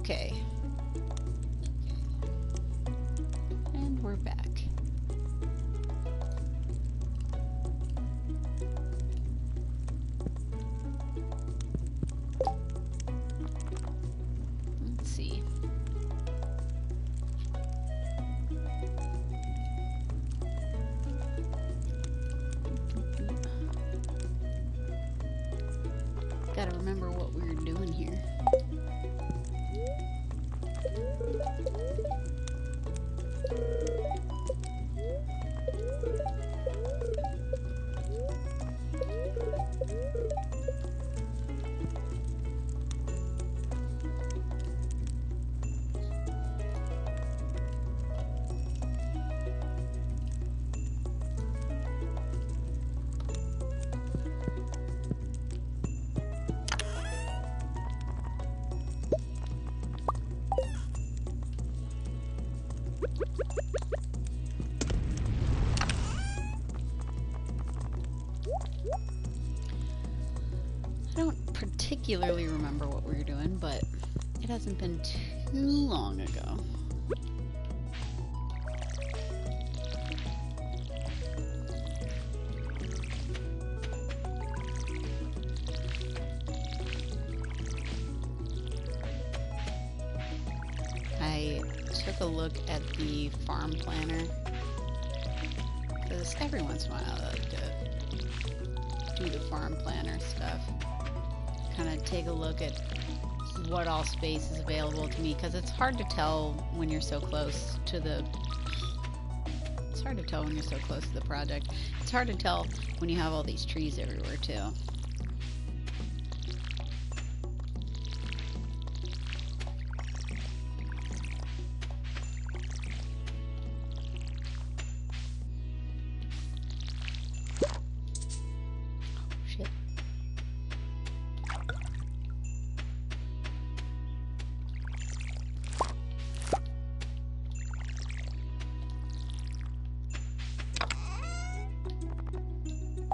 Okay. And we're back. Let's see. Gotta remember what we were doing here. I don't particularly remember what we were doing, but it hasn't been too long ago. I took a look at the farm planner, because every once in a while I like to do the farm planner stuff. Kind of take a look at what all space is available to me, because it's hard to tell when you're so close to the project. It's hard to tell when you have all these trees everywhere too. Shit.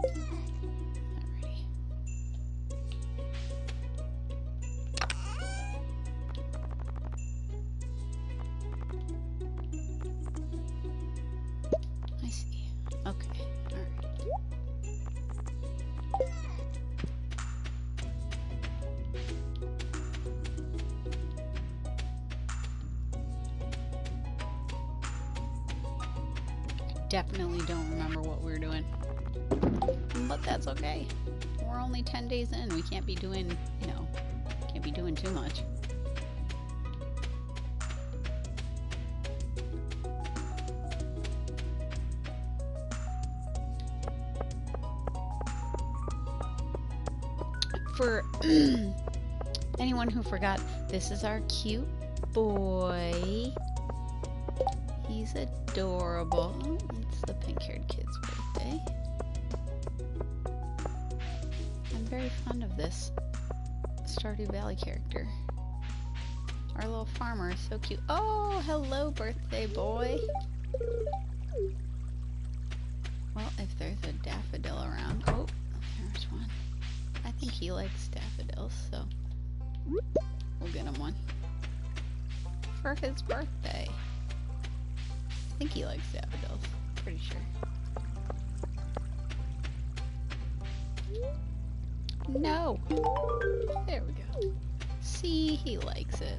Alrighty. I see. Okay. Alright. Definitely don't remember what we were doing, but that's okay. We're only 10 days in. We can't be doing, can't be doing too much. For anyone who forgot, this is our cute boy. He's adorable. It's the pink-haired kid's birthday. I'm very fond of this Stardew Valley character. Our little farmer is so cute. Oh, hello, birthday boy. Well, if there's a daffodil around. Oh, there's one. I think he likes daffodils, so we'll get him one for his birthday. I think he likes daffodils. Pretty sure. No! There we go. See, he likes it.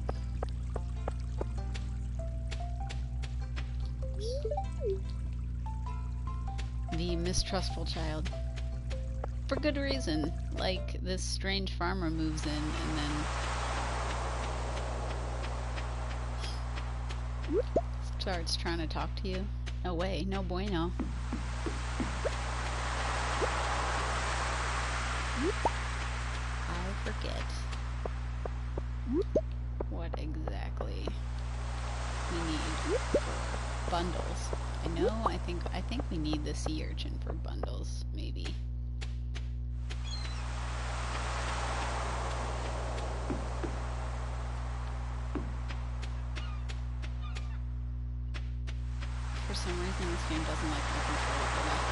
The mistrustful child. For good reason. Like, this strange farmer moves in and then starts trying to talk to you. No way, no bueno. I forget what exactly we need for bundles. I think we need the sea urchin for bundles, maybe. For some reason this game doesn't like my controller for that.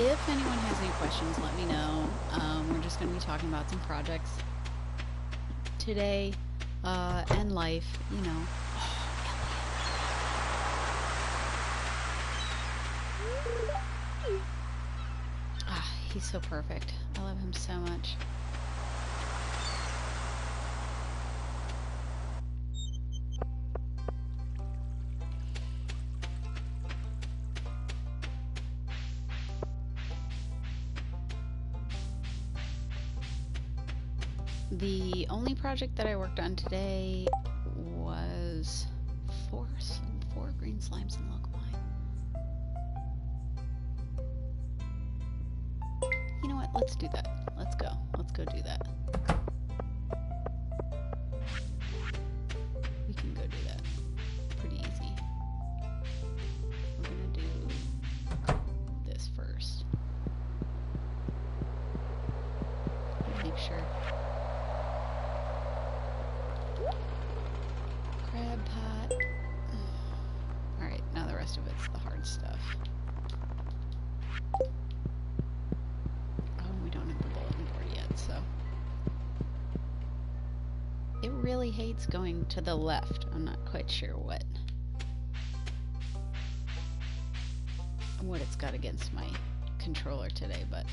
If anyone has any questions, let me know. We're just going to be talking about some projects today, and life, you know. Ah, he's so perfect. I love him so much. The only project that I worked on today was four green slimes in the local mine. You know what? Let's do that. Let's go. Let's go do that. We can go do that. Pretty easy. We're gonna do this first. Make sure. Crab pot. Alright, now the rest of it's the hard stuff. Oh, we don't have the bulletin board yet, so. It really hates going to the left. I'm not quite sure what it's got against my controller today, but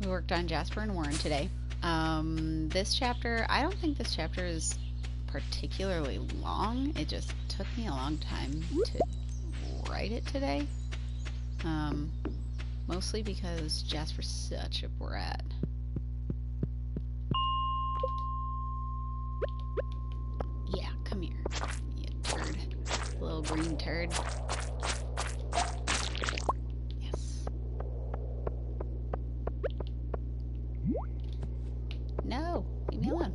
we worked on Jasper and Warren today. This chapter, I don't think this chapter is particularly long. It just took me a long time to write it today. Mostly because Jasper's such a brat. Yeah, come here, you turd. Little green turd. Yes. No, leave me alone.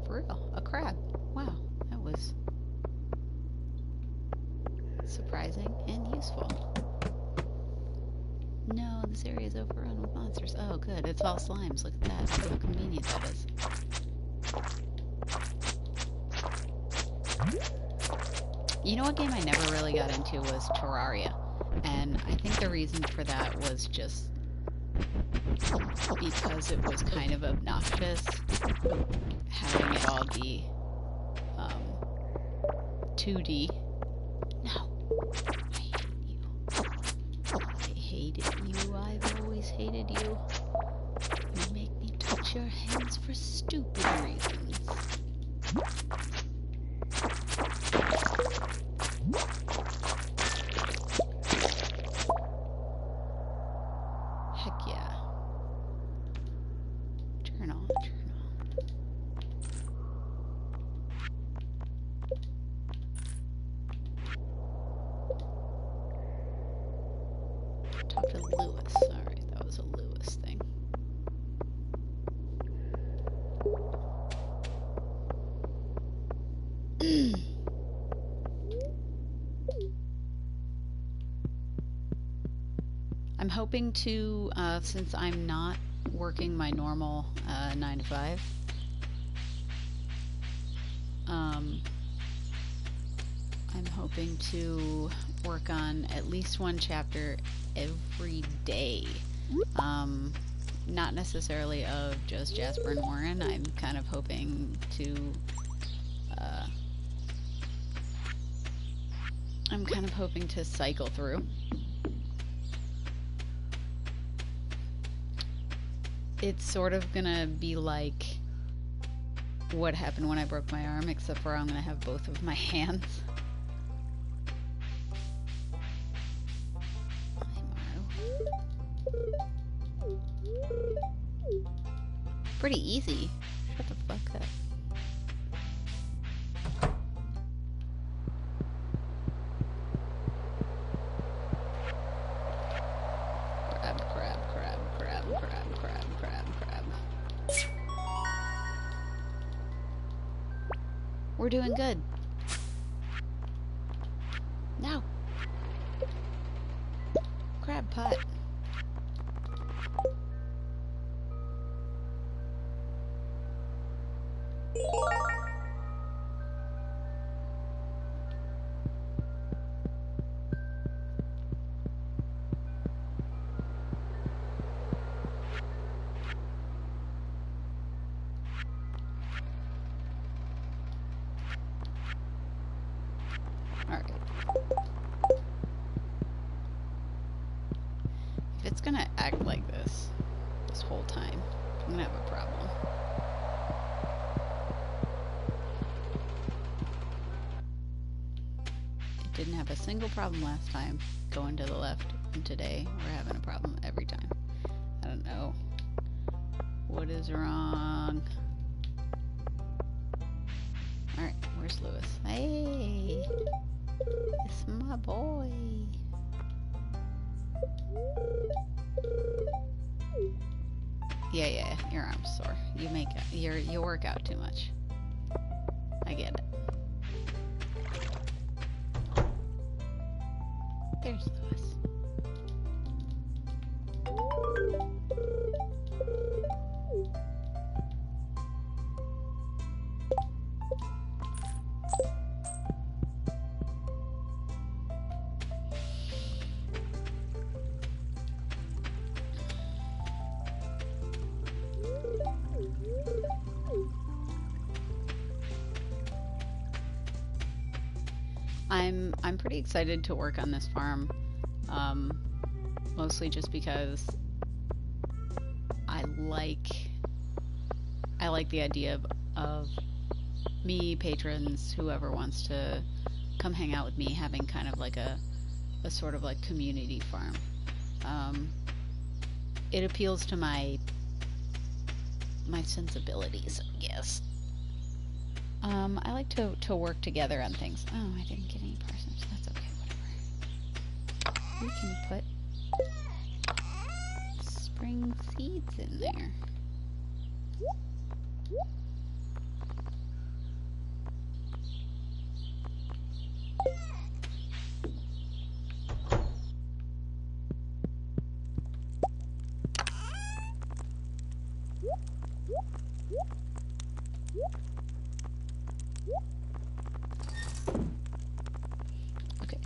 For real, a crab. Wow, that was surprising and useful. No, this area is overrun with monsters. Oh, good. It's all slimes. Look at that. Look how convenient that is. You know what game I never really got into was Terraria. And I think the reason for that was just because it was kind of obnoxious having it all be 2D. No. I hated you. I've always hated you. You make me touch your hands for stupid reasons. Heck yeah. Journal. Talk to Lewis. Alright, that was a Lewis thing. I'm hoping to, since I'm not working my normal 9 to 5, I'm hoping to work on at least one chapter every day. Not necessarily of just Jasper and Warren. I'm kind of hoping to cycle through. It's sort of gonna be like what happened when I broke my arm, except for I'm gonna have both of my hands. Pretty easy. Shut the fuck up. Crab. we're doing good. No. Crab pot. Alright. If it's gonna act like this whole time, I'm gonna have a problem. It didn't have a single problem last time going to the left, and today we're having a problem every time. I don't know what is wrong. Alright, where's Lewis? Hey! It's my boy! Yeah, your arm's sore. You work out too much. I get it. There's Lewis. I'm pretty excited to work on this farm, mostly just because I like the idea of me, patrons, whoever wants to come hang out with me, having kind of like a sort of like community farm. It appeals to my sensibilities, I guess. I like to work together on things. Oh, I didn't get any parsnips. That's okay, whatever. We can put spring seeds in there.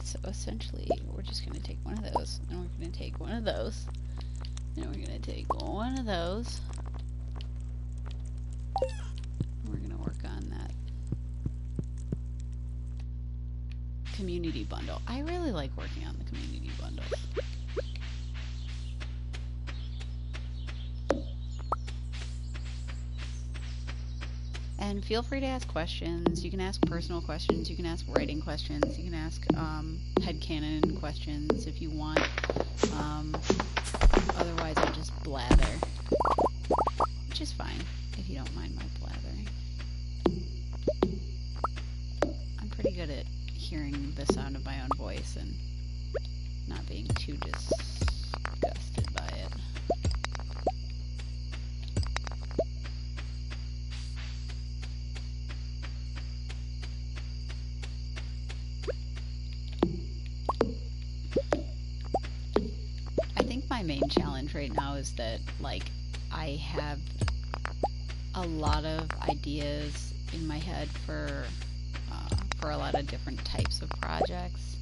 So essentially, we're just going to take one of those, and we're going to take one of those, and we're going to take one of those. We're going to work on that community bundle. I really like working on the community bundles. And feel free to ask questions. You can ask personal questions, you can ask writing questions, you can ask headcanon questions if you want. Otherwise I'll just blather, which is fine if you don't mind my blathering. I'm pretty good at hearing the sound of my own voice and not being too disgusted by it. My main challenge right now is that, like, I have a lot of ideas in my head for a lot of different types of projects,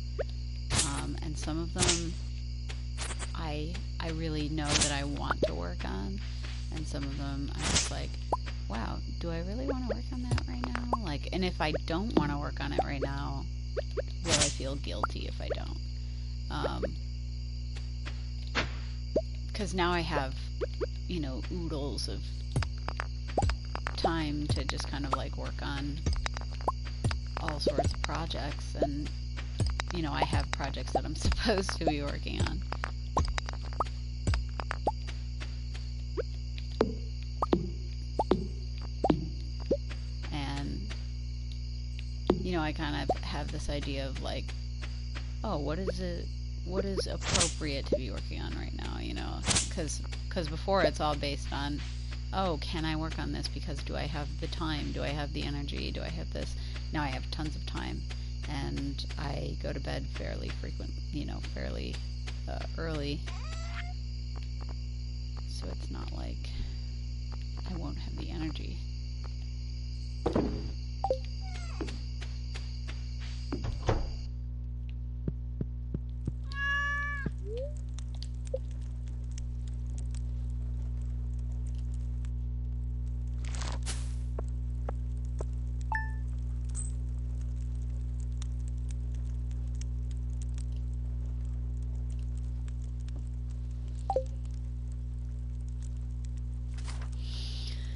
and some of them I really know that I want to work on, and some of them I'm just like, wow, do I really want to work on that right now? Like, and if I don't want to work on it right now, will I feel guilty if I don't? Because now I have, you know, oodles of time to just kind of like work on all sorts of projects, and, you know, I have projects that I'm supposed to be working on. And, you know, I kind of have this idea of like, oh, what is appropriate to be working on right now, you know, because before it's all based on, oh, can I work on this because do I have the time? Do I have the energy? Do I have this? Now I have tons of time, and I go to bed fairly fairly early, so it's not like I won't have the energy.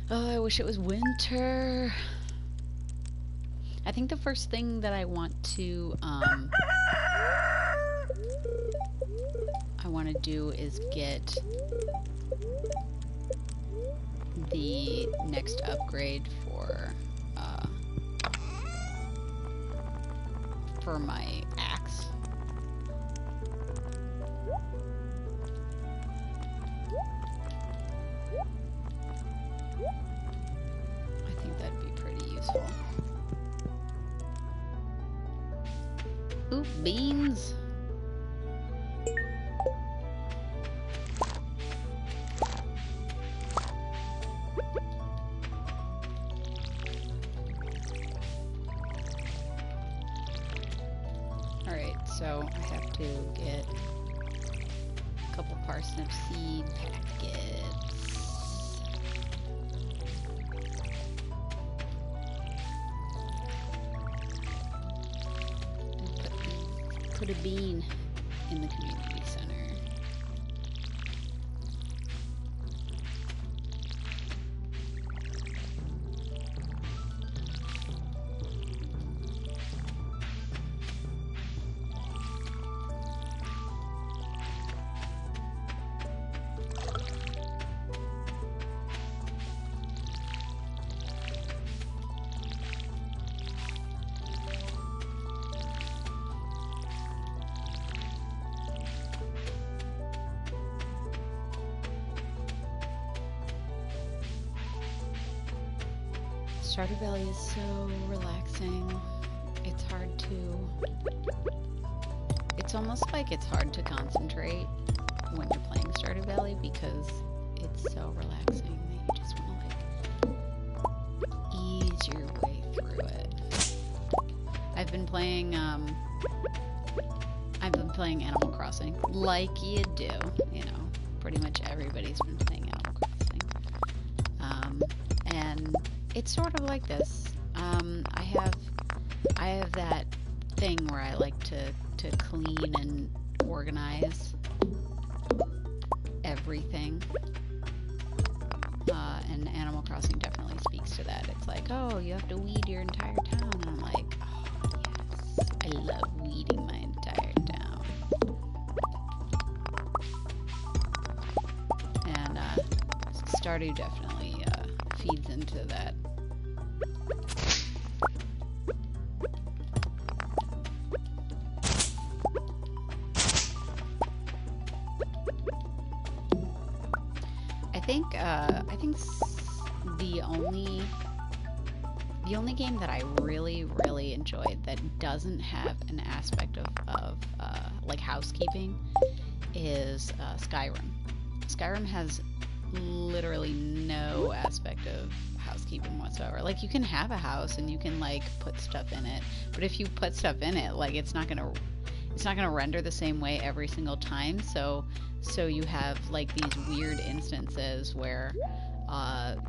Oh, I wish it was winter. I think the first thing that I want to do is get the next upgrade for my axe. I think that'd be pretty useful. Oop, beans. Alright, so I have to get a couple parsnip seed packets. And put a bean in the community center. Stardew Valley is so relaxing. It's hard to... It's almost like it's hard to concentrate when you're playing Stardew Valley because it's so relaxing that you just want to, like, ease your way through it. I've been playing Animal Crossing, like you do, you know. Pretty much everybody's been playing Animal Crossing. And it's sort of like this. I have that thing where I like to clean and organize everything. And Animal Crossing definitely speaks to that. It's like, oh, you have to weed your entire town. And I'm like, oh, yes, I love weeding my entire town. And Stardew definitely feeds into that. I think the only game that I really enjoyed that doesn't have an aspect of like housekeeping is Skyrim. Skyrim has literally no aspect of housekeeping whatsoever. Like, you can have a house and you can, like, put stuff in it, but if you put stuff in it, like, it's not gonna render the same way every single time. So you have, like, these weird instances where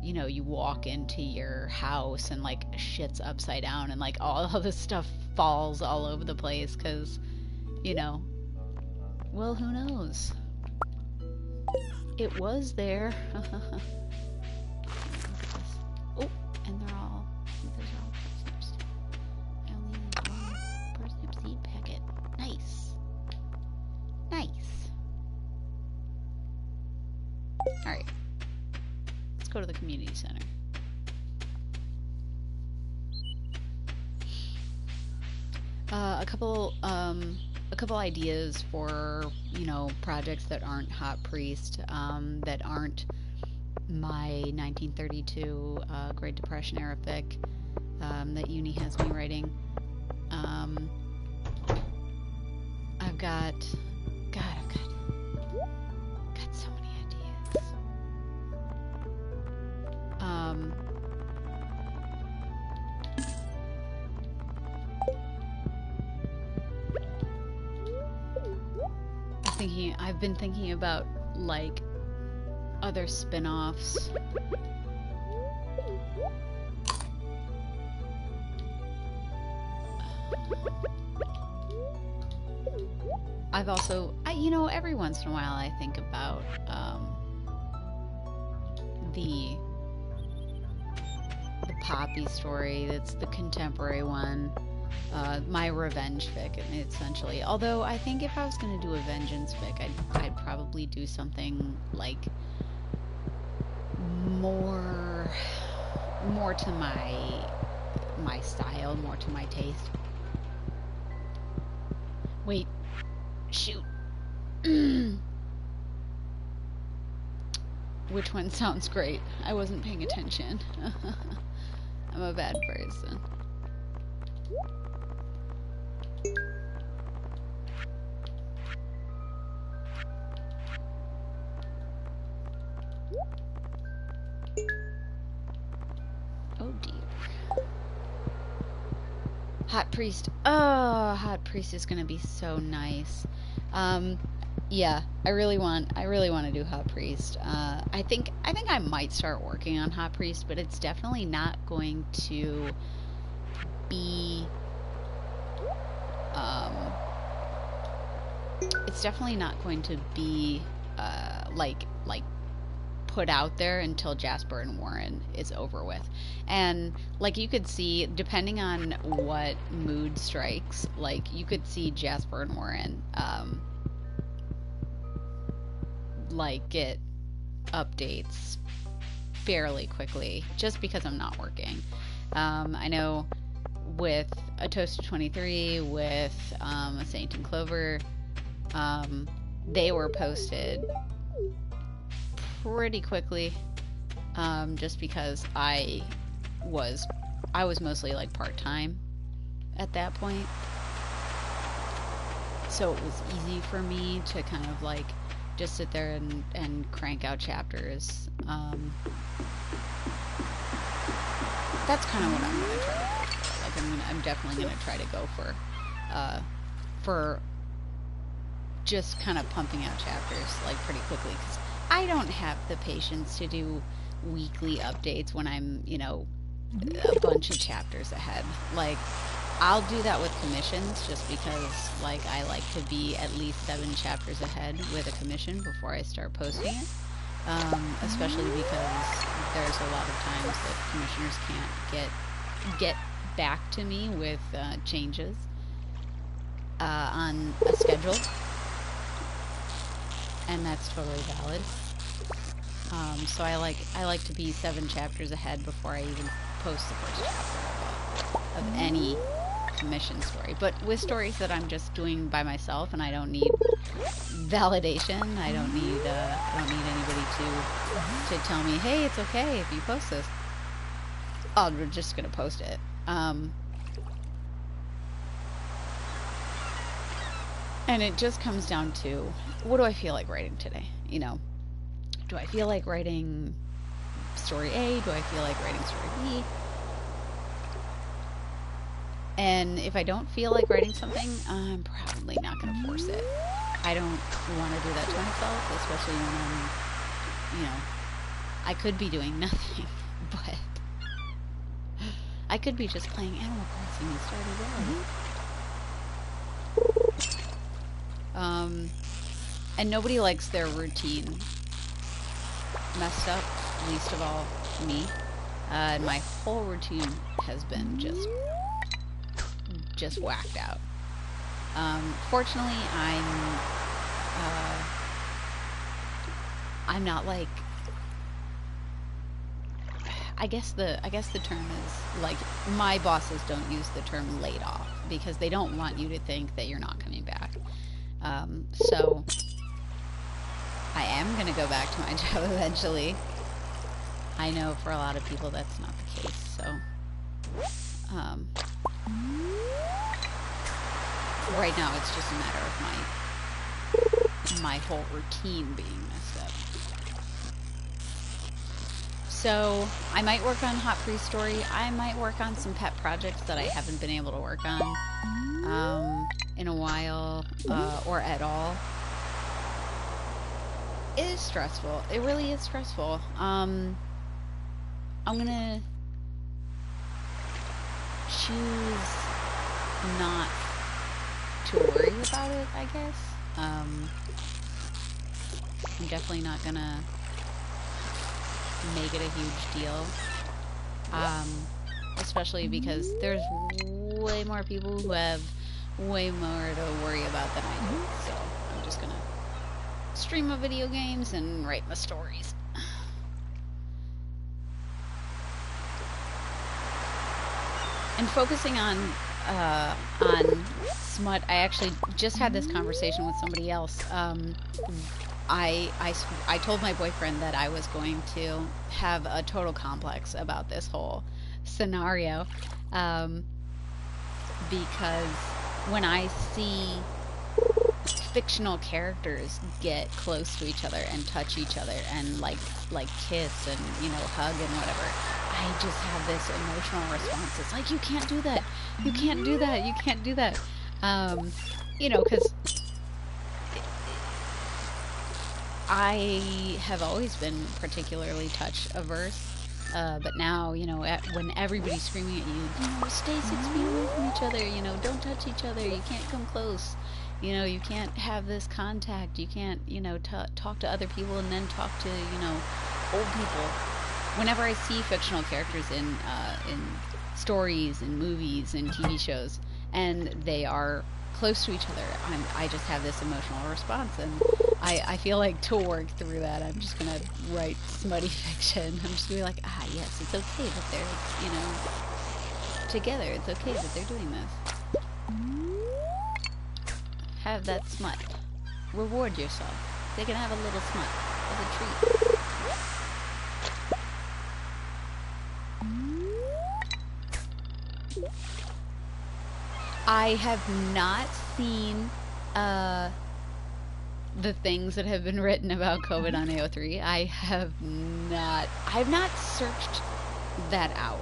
you know, you walk into your house and, like, shit's upside down and, like, all of this stuff falls all over the place because, you know, well, who knows? It was there. Oh, and those are all parsnips. I only need one parsnip seed packet. Nice. Nice. Alright. Let's go to the community center. A couple ideas for, you know, projects that aren't Hot Priest, that aren't my 1932 Great Depression era fic that Uni has me writing. I've got so many ideas. I've been thinking about like other spin-offs. I've also, you know, every once in a while I think about the Poppy story. That's the contemporary one. My revenge fic, essentially. Although I think if I was going to do a vengeance fic, I'd probably do something like more to my style, more to my taste. Wait, shoot. Which one sounds great? I wasn't paying attention. I'm a bad person. Oh dear. Hot Priest. Oh, Hot Priest is gonna be so nice. Yeah, I really want to do Hot Priest. I think I might start working on Hot Priest, but it's definitely not going to be like put out there until Jasper and Warren is over with. And like you could see, depending on what mood strikes, like you could see Jasper and Warren like get updates fairly quickly just because I'm not working. I know with A Toast to 23, with A Saint and Clover, they were posted pretty quickly, just because I was mostly like part-time at that point, so it was easy for me to kind of like just sit there and crank out chapters. That's kind of what I'm gonna try to go for. Like I'm definitely gonna try to go for just kind of pumping out chapters like pretty quickly, because I don't have the patience to do weekly updates when I'm, you know, a bunch of chapters ahead. Like, I'll do that with commissions just because, like, I like to be at least 7 chapters ahead with a commission before I start posting it. Especially because there's a lot of times that commissioners can't get back to me with changes on a schedule. And that's totally valid. So I like to be 7 chapters ahead before I even post the first chapter of any commission story. But with stories that I'm just doing by myself and I don't need validation, I don't need anybody to tell me, hey, it's okay if you post this. I'm just gonna post it. And it just comes down to, what do I feel like writing today? You know, do I feel like writing story A? Do I feel like writing story B? And if I don't feel like writing something, I'm probably not going to force it. I don't want to do that to myself, especially when I'm, you know, I could be doing nothing, but I could be just playing Animal Crossing and started out. And nobody likes their routine messed up, least of all me. And my whole routine has been just whacked out. Fortunately, I'm not like, I guess the term is like, my bosses don't use the term laid off because they don't want you to think that you're not coming back. So I am gonna go back to my job eventually. I know for a lot of people that's not the case, so right now it's just a matter of my whole routine being messed up. So I might work on Hot Free Story. I might work on some pet projects that I haven't been able to work on in a while or at all. It is stressful. It really is stressful. I'm gonna choose not to worry about it, I guess. I'm definitely not gonna make it a huge deal. Especially because there's way more people who have way more to worry about than I do. So I'm just gonna stream my video games and write my stories. And focusing on smut, I actually just had this conversation with somebody else. I told my boyfriend that I was going to have a total complex about this whole scenario, because when I see fictional characters get close to each other and touch each other and like kiss and, you know, hug and whatever, I just have this emotional response. It's like, you can't do that. You can't do that. You can't do that. You know, because I have always been particularly touch averse. But now, you know, when everybody's screaming at you, you know, stay 6 feet away from each other, you know, don't touch each other, you can't come close, you know, you can't have this contact, you can't, you know, talk to other people and then talk to, you know, old people. Whenever I see fictional characters in stories and movies and TV shows, and they are close to each other, I just have this emotional response, and I feel like to work through that, I'm just gonna write smutty fiction. I'm just gonna be like, ah, yes, it's okay that they're, you know, together. It's okay that they're doing this. Have that smut. Reward yourself. They can have a little smut as a treat. I have not seen the things that have been written about COVID on AO3. I have not searched that out.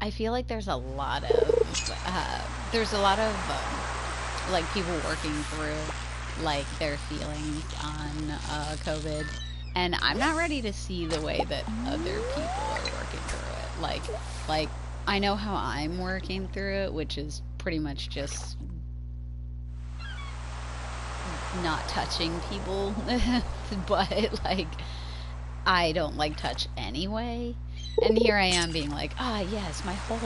I feel like there's a lot of like people working through like their feelings on COVID, and I'm not ready to see the way that other people are working through it. Like I know how I'm working through it, which is pretty much just not touching people. But like, I don't like touch anyway, and here I am being like, ah, yes, my whole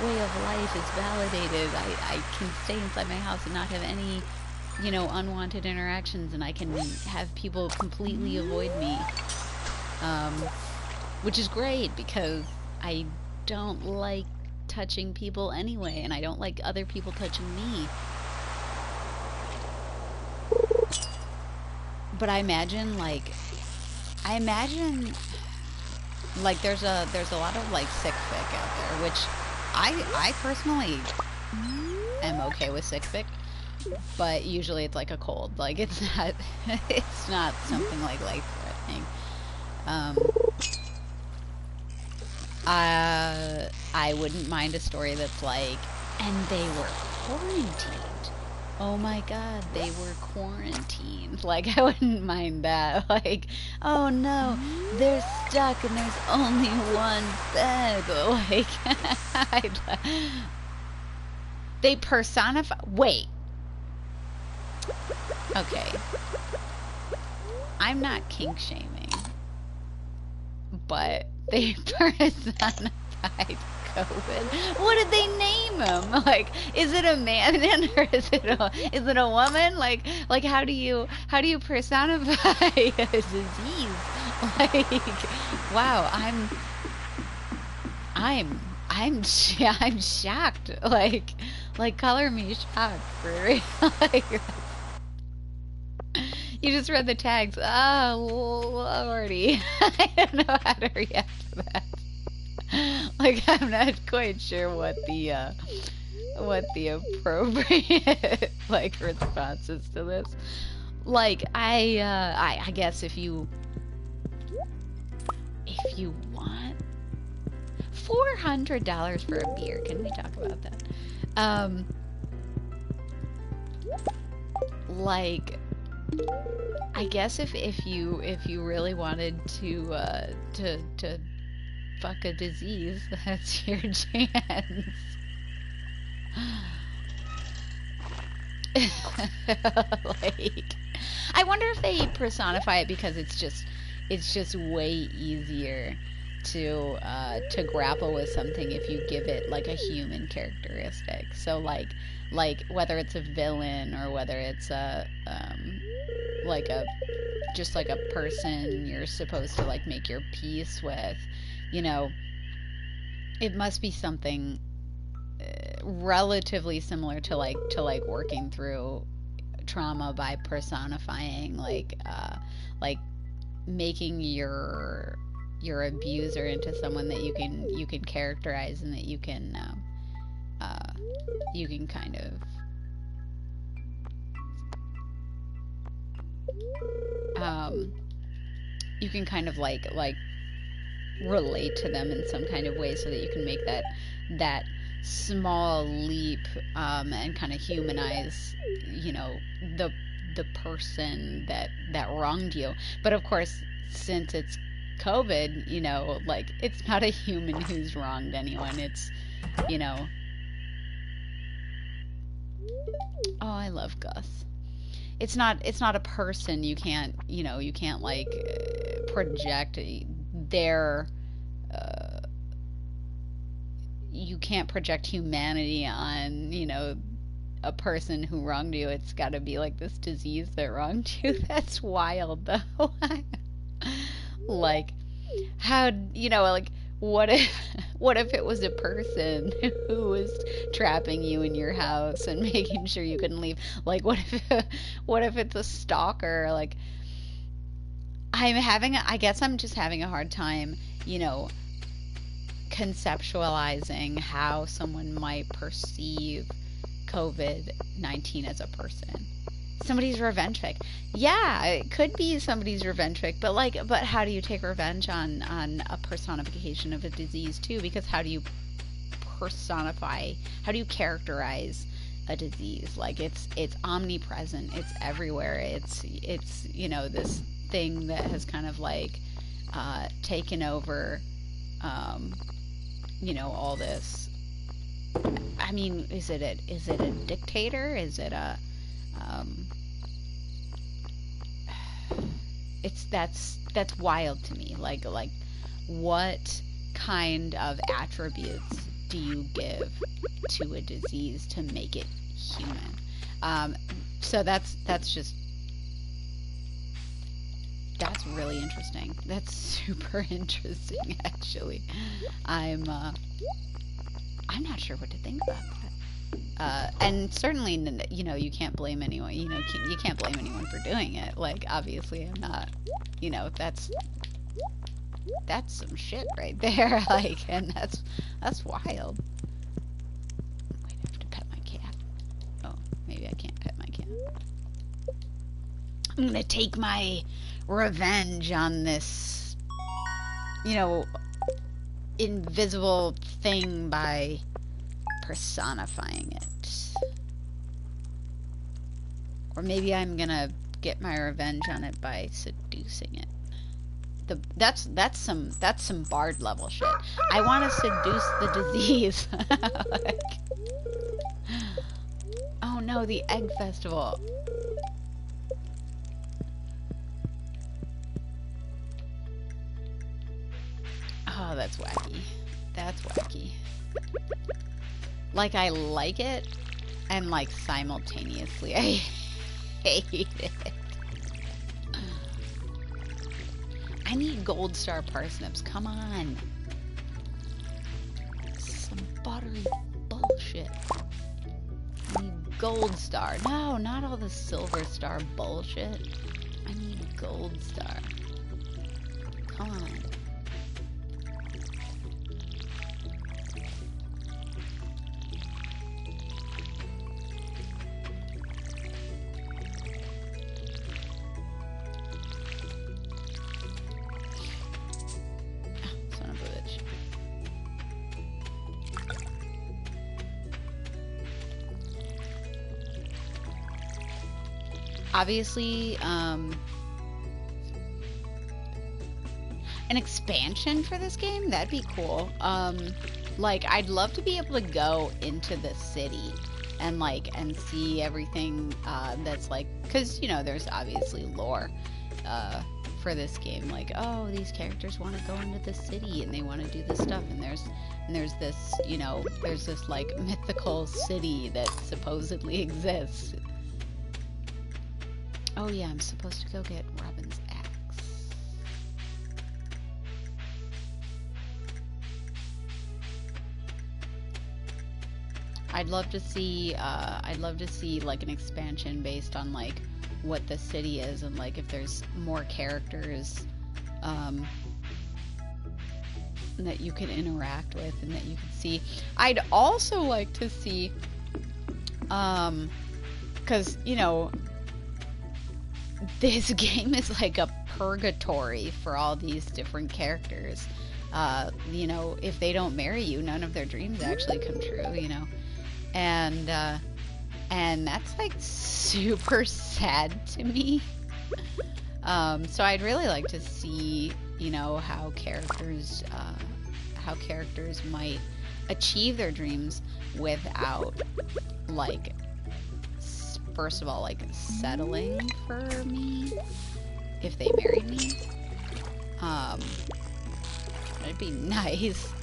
way of life is validated. I can stay inside my house and not have any, you know, unwanted interactions, and I can have people completely avoid me, which is great because I don't like touching people anyway, and I don't like other people touching me. But I imagine like there's a lot of like sick fic out there, which I personally am okay with sick fic, but usually it's like a cold, like it's not something like life threatening. I wouldn't mind a story that's like, and they were quarantined. Oh my god, they were quarantined. Like, I wouldn't mind that. Like, oh no, they're stuck and there's only one bed. Like, they personify. Wait. Okay. I'm not kink shaming, but they personified COVID. What did they name him? Like, is it a man or is it a woman? Like how do you personify a disease? Like, wow, I'm shocked. Like color me shocked for real. Like, You just read the tags. Oh, lordy. I don't know how to react to that. Like, I'm not quite sure what the appropriate, like, response is to this. Like, I guess if you want $400 for a beer, can we talk about that? Like, I guess if you really wanted to fuck a disease, that's your chance. Like, I wonder if they personify it because it's just way easier to grapple with something if you give it like a human characteristic. So like whether it's a villain or whether it's a like a just like a person you're supposed to like make your peace with, you know, it must be something relatively similar to like working through trauma by personifying like making your abuser into someone that you can characterize and that you can kind of you can kind of like relate to them in some kind of way so that you can make that small leap and kind of humanize, you know, the person that wronged you. But of course, since it's COVID, you know, like it's not a human who's wronged anyone. It's, you know, oh, I love Gus. It's not a person. You can't like project their you can't project humanity on, you know, a person who wronged you. It's got to be like this disease that wronged you. That's wild though. Like, how, you know, like what if it was a person who was trapping you in your house and making sure you couldn't leave? Like, what if it's a stalker? Like, I guess I'm just having a hard time, you know, conceptualizing how someone might perceive COVID-19 as a person. Somebody's revenge fic. Yeah, it could be somebody's revenge fic, but how do you take revenge on a personification of a disease too? Because how do you characterize a disease? Like it's omnipresent, it's everywhere. It's you know, this thing that has kind of like taken over you know, all this. I mean, is it a dictator? Is it a that's wild to me. Like what kind of attributes do you give to a disease to make it human? So that's really interesting. That's super interesting, actually. I'm not sure what to think about that. And certainly, you know, you can't blame anyone. You know, you can't blame anyone for doing it. Like, obviously, I'm not. You know, that's some shit right there. Like, and that's wild. Wait, I have to pet my cat. Oh, maybe I can't pet my cat. I'm gonna take my revenge on this, you know, invisible thing by personifying it. Or maybe I'm gonna get my revenge on it by seducing it. That's some Bard level shit. I want to seduce the disease. Like, oh no, the egg festival. Oh, that's wacky. That's wacky. Like, I like it, and like simultaneously I hate it. I need gold star parsnips. Come on. Some buttery bullshit. I need gold star. No, not all the silver star bullshit. I need gold star. Come on. Son of a bitch. Obviously, an expansion for this game, that'd be cool. Like, I'd love to be able to go into the city and, like, and see everything, that's, like, because, you know, there's obviously lore, for this game. Like, oh, these characters want to go into the city and they want to do this stuff, and there's this, you know, there's this, like, mythical city that supposedly exists. Oh yeah, I'm supposed to go get Robin's axe. I'd love to see like an expansion based on like what the city is, and like if there's more characters that you can interact with and that you can see. I'd also like to see, because, you know, this game is like a purgatory for all these different characters. You know, if they don't marry you, none of their dreams actually come true, you know. And that's like super sad to me. So I'd really like to see, you know, how characters might achieve their dreams without, like, first of all, like, settling for me if they married me. It'd be nice.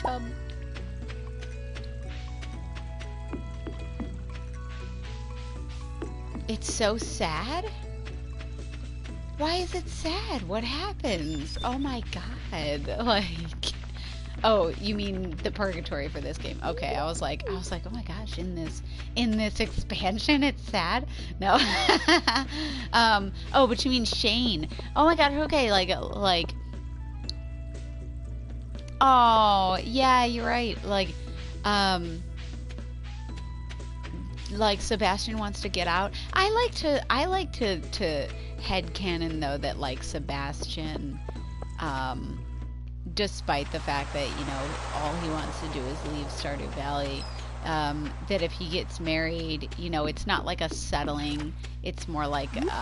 Chub. It's so sad? Why is it sad? What happens? Oh my god. Like, oh, you mean the purgatory for this game. Okay, I was like, oh my gosh, in this expansion it's sad? No. Oh, but you mean Shane. Oh my god, okay, like oh, yeah, you're right. Like Sebastian wants to get out. I like to headcanon though that like Sebastian, despite the fact that, you know, all he wants to do is leave Stardew Valley, that if he gets married, you know, it's not like a settling. It's more like you know,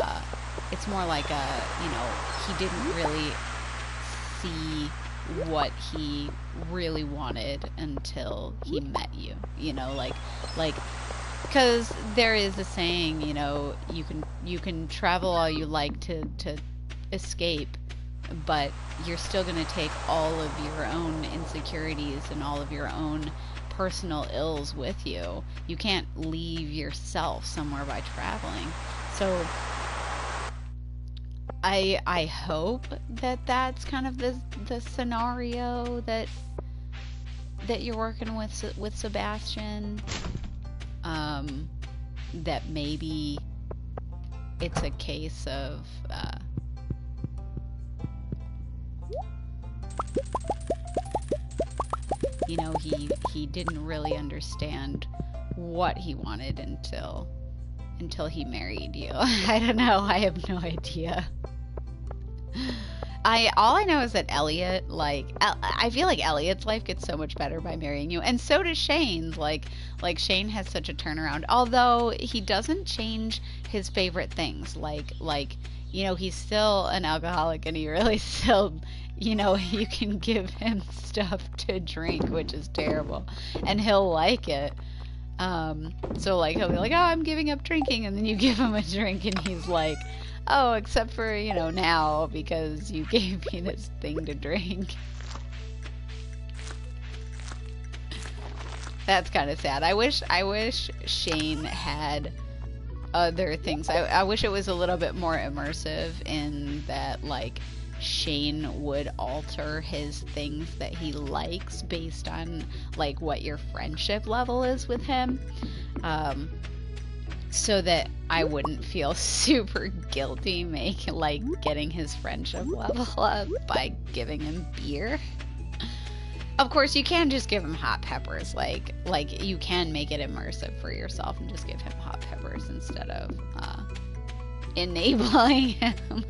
he didn't really see what he really wanted until he met you. You know, like. Because there is a saying, you know, you can travel all you like to escape, but you're still going to take all of your own insecurities and all of your own personal ills with you. You can't leave yourself somewhere by traveling. So I hope that that's kind of the scenario that you're working with Sebastian. That maybe it's a case of, you know, he didn't really understand what he wanted until he married you. I don't know. I have no idea. All I know is that Elliot, like, I feel like Elliot's life gets so much better by marrying you, and so does Shane's. Like Shane has such a turnaround, although he doesn't change his favorite things. Like, you know, he's still an alcoholic, and he really still, you know, you can give him stuff to drink, which is terrible, and he'll like it. So, like, he'll be like, oh, I'm giving up drinking, and then you give him a drink, and he's like, oh, except for, you know, now, because you gave me this thing to drink. That's kind of sad. I wish Shane had other things. I wish it was a little bit more immersive in that, like, Shane would alter his things that he likes based on like what your friendship level is with him, so that I wouldn't feel super guilty getting his friendship level up by giving him beer. Of course, you can just give him hot peppers. Like you can make it immersive for yourself and just give him hot peppers instead of enabling him.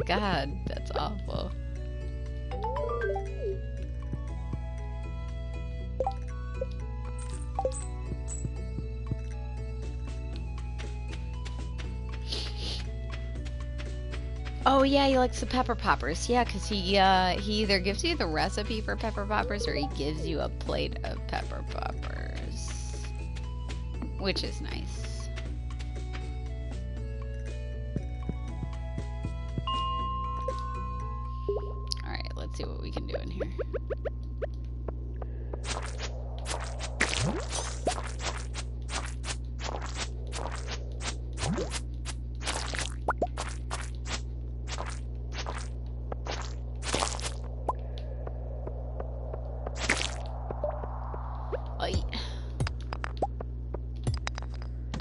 God, that's awful. Oh yeah, he likes the pepper poppers. Yeah, because he either gives you the recipe for pepper poppers or he gives you a plate of pepper poppers, which is nice. All right, let's see what we can do in here.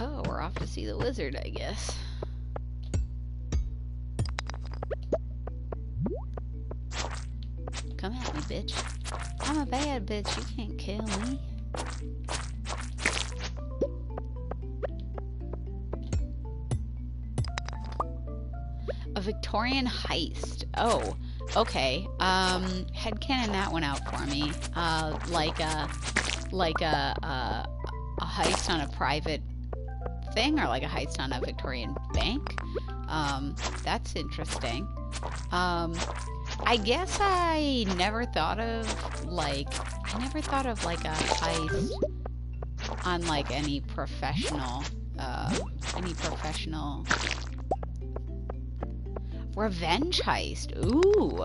Oh, we're off to see the wizard, I guess. Come at me, bitch. I'm a bad bitch. You can't kill me. A Victorian heist. Oh, okay. Headcanon that one out for me. Like a heist on a private thing, or like a heist on a Victorian bank. That's interesting. I guess I never thought of like a heist on like any professional revenge heist. Ooh.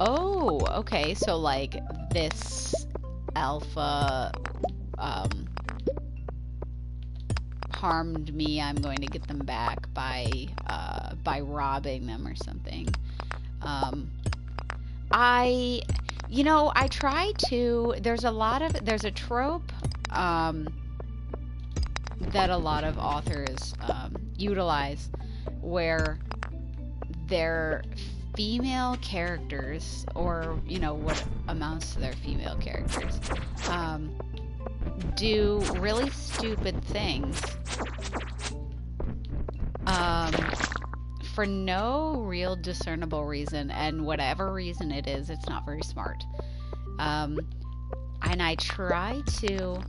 Oh, okay. So like this alpha harmed me, I'm going to get them back by robbing them or something. I try to, there's a trope that a lot of authors utilize where their female characters, or what amounts to their female characters, do really stupid things for no real discernible reason, and whatever reason it is, it's not very smart. And I try to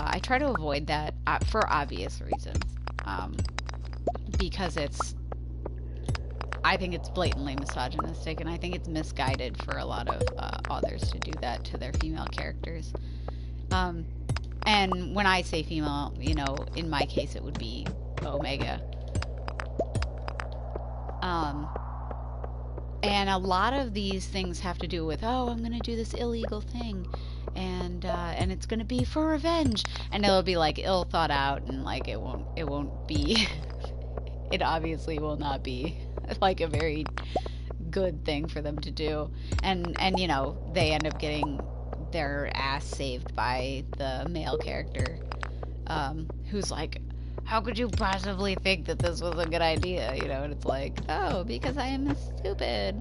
avoid that for obvious reasons, because I think it's blatantly misogynistic, and I think it's misguided for a lot of authors to do that to their female characters. And when I say female, in my case it would be Omega. And a lot of these things have to do with, oh, I'm gonna do this illegal thing, and it's gonna be for revenge, and it'll be like ill thought out, and like it won't be it obviously will not be like a very good thing for them to do, and they end up getting their ass saved by the male character, who's like, how could you possibly think that this was a good idea? And it's like, oh, because I am stupid.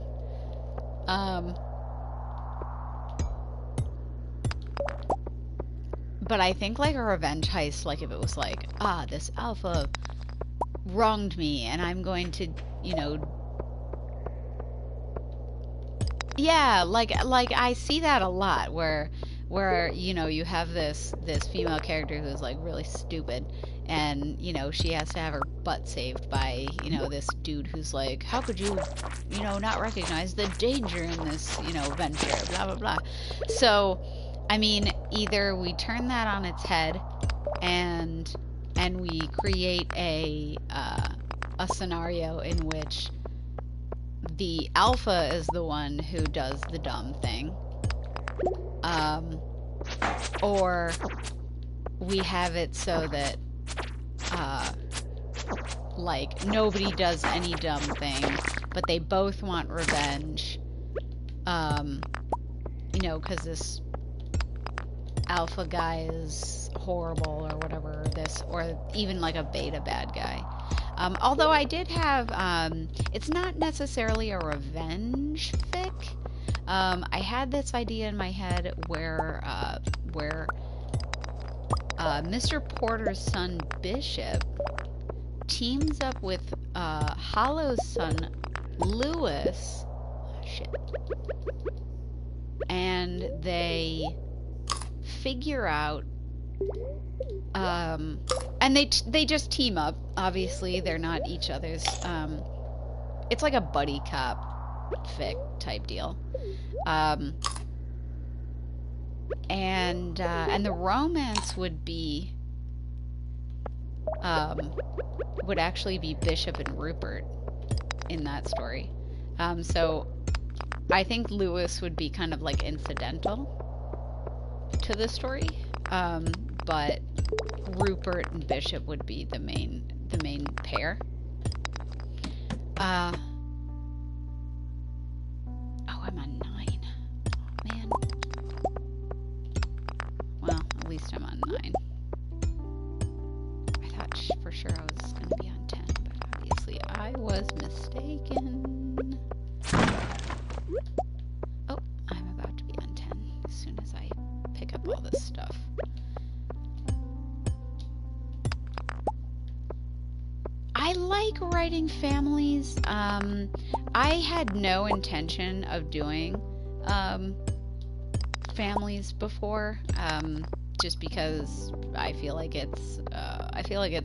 But I think like a revenge heist, like if it was like, this alpha wronged me and I'm going to, yeah, like I see that a lot where you have this female character who's like really stupid, and she has to have her butt saved by this dude who's like, how could you not recognize the danger in this venture, blah blah blah. So I mean, either we turn that on its head and we create a scenario in which the alpha is the one who does the dumb thing, or we have it so that like nobody does any dumb thing, but they both want revenge. You know, because this alpha guy is horrible or whatever, or even like a beta bad guy. Although I did have, it's not necessarily a revenge fic. I had this idea in my head where Mr. Porter's son Bishop teams up with Hollow's son Lewis. Shit. And they figure out, and they just team up. Obviously, they're not each other's. It's like a buddy cop fic type deal. And the romance would actually be Bishop and Rupert in that story. So I think Lewis would be kind of like incidental to the story, but Rupert and Bishop would be the main pair. Oh, I'm on 9. Oh, man. Well, at least I'm on 9. I thought for sure I was going to be on 10, but obviously I was mistaken. Oh, I'm about to be on 10 as soon as I pick up all this stuff. I like writing families. I had no intention of doing families before, just because I feel like it's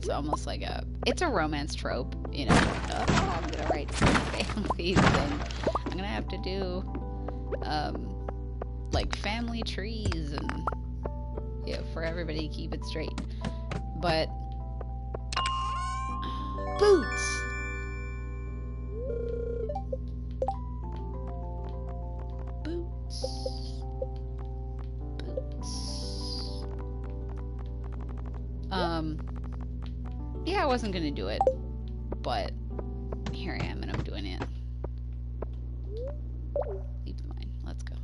almost like it's a romance trope, you know. Oh, I'm gonna write families, and I'm gonna have to do like family trees and, you know, for everybody to keep it straight. But boots. Yeah, I wasn't gonna do it, but here I am and I'm doing it. Leave mine. Let's go.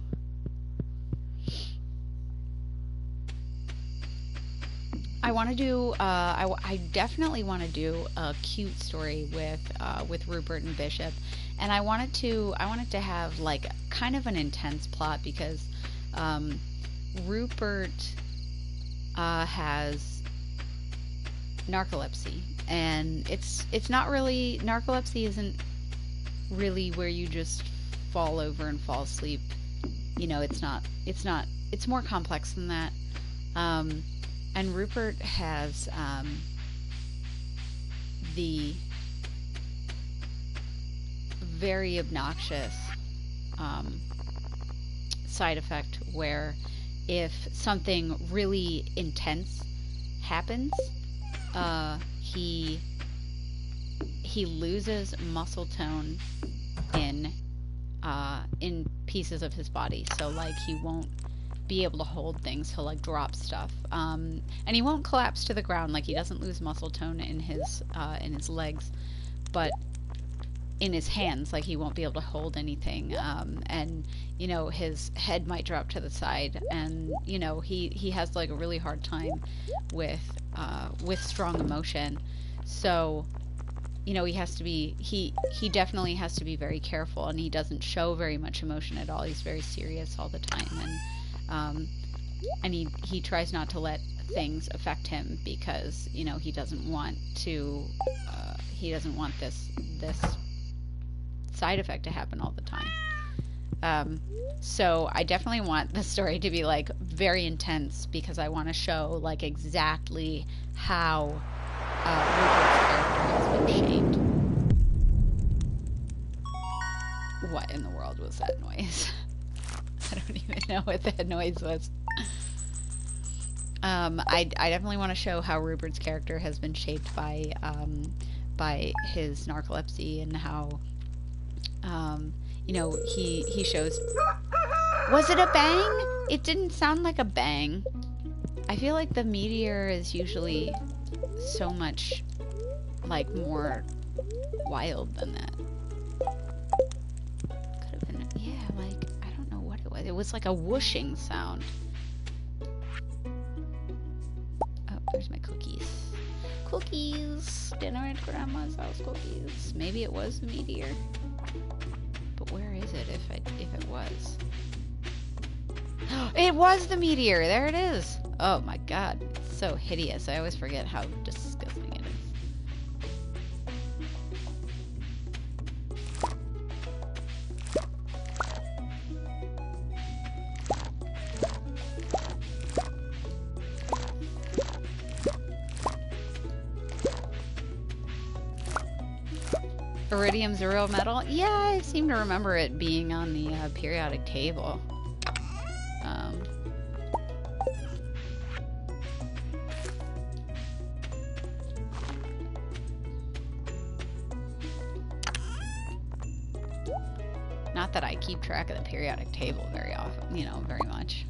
I want to do. I definitely want to do a cute story with Rupert and Bishop, and I want it to have like kind of an intense plot because Rupert has narcolepsy, and it's not really, narcolepsy isn't really where you just fall over and fall asleep. You know, it's more complex than that. And Rupert has the very obnoxious side effect where if something really intense happens, he loses muscle tone in pieces of his body. So like he won't be able to hold things. He'll like drop stuff, and he won't collapse to the ground. Like he doesn't lose muscle tone in his legs, but in his hands, like he won't be able to hold anything, and you know, his head might drop to the side, and you know, he has like a really hard time with strong emotion. So you know, he definitely has to be very careful, and he doesn't show very much emotion at all. He's very serious all the time, and he tries not to let things affect him because, you know, he doesn't want this side effect to happen all the time. So I definitely want the story to be like very intense because I want to show like exactly how Rupert's character has been shaped. What in the world was that noise? I don't even know what that noise was. I definitely want to show how Rupert's character has been shaped by his narcolepsy, and how you know, he shows. Was it a bang? It didn't sound like a bang. I feel like the meteor is usually so much like more wild than that. Could have been, yeah, like, I don't know what it was. It was like a whooshing sound. Oh, there's my cookies. Cookies! Dinner at Grandma's house cookies. Maybe it was the meteor. But where is it if it was? It was the meteor! There it is! Oh my god. It's so hideous. I always forget how disgusting it is. Iridium's a real metal? Yeah, I seem to remember it being on the periodic table. Not that I keep track of the periodic table very often, you know, very much.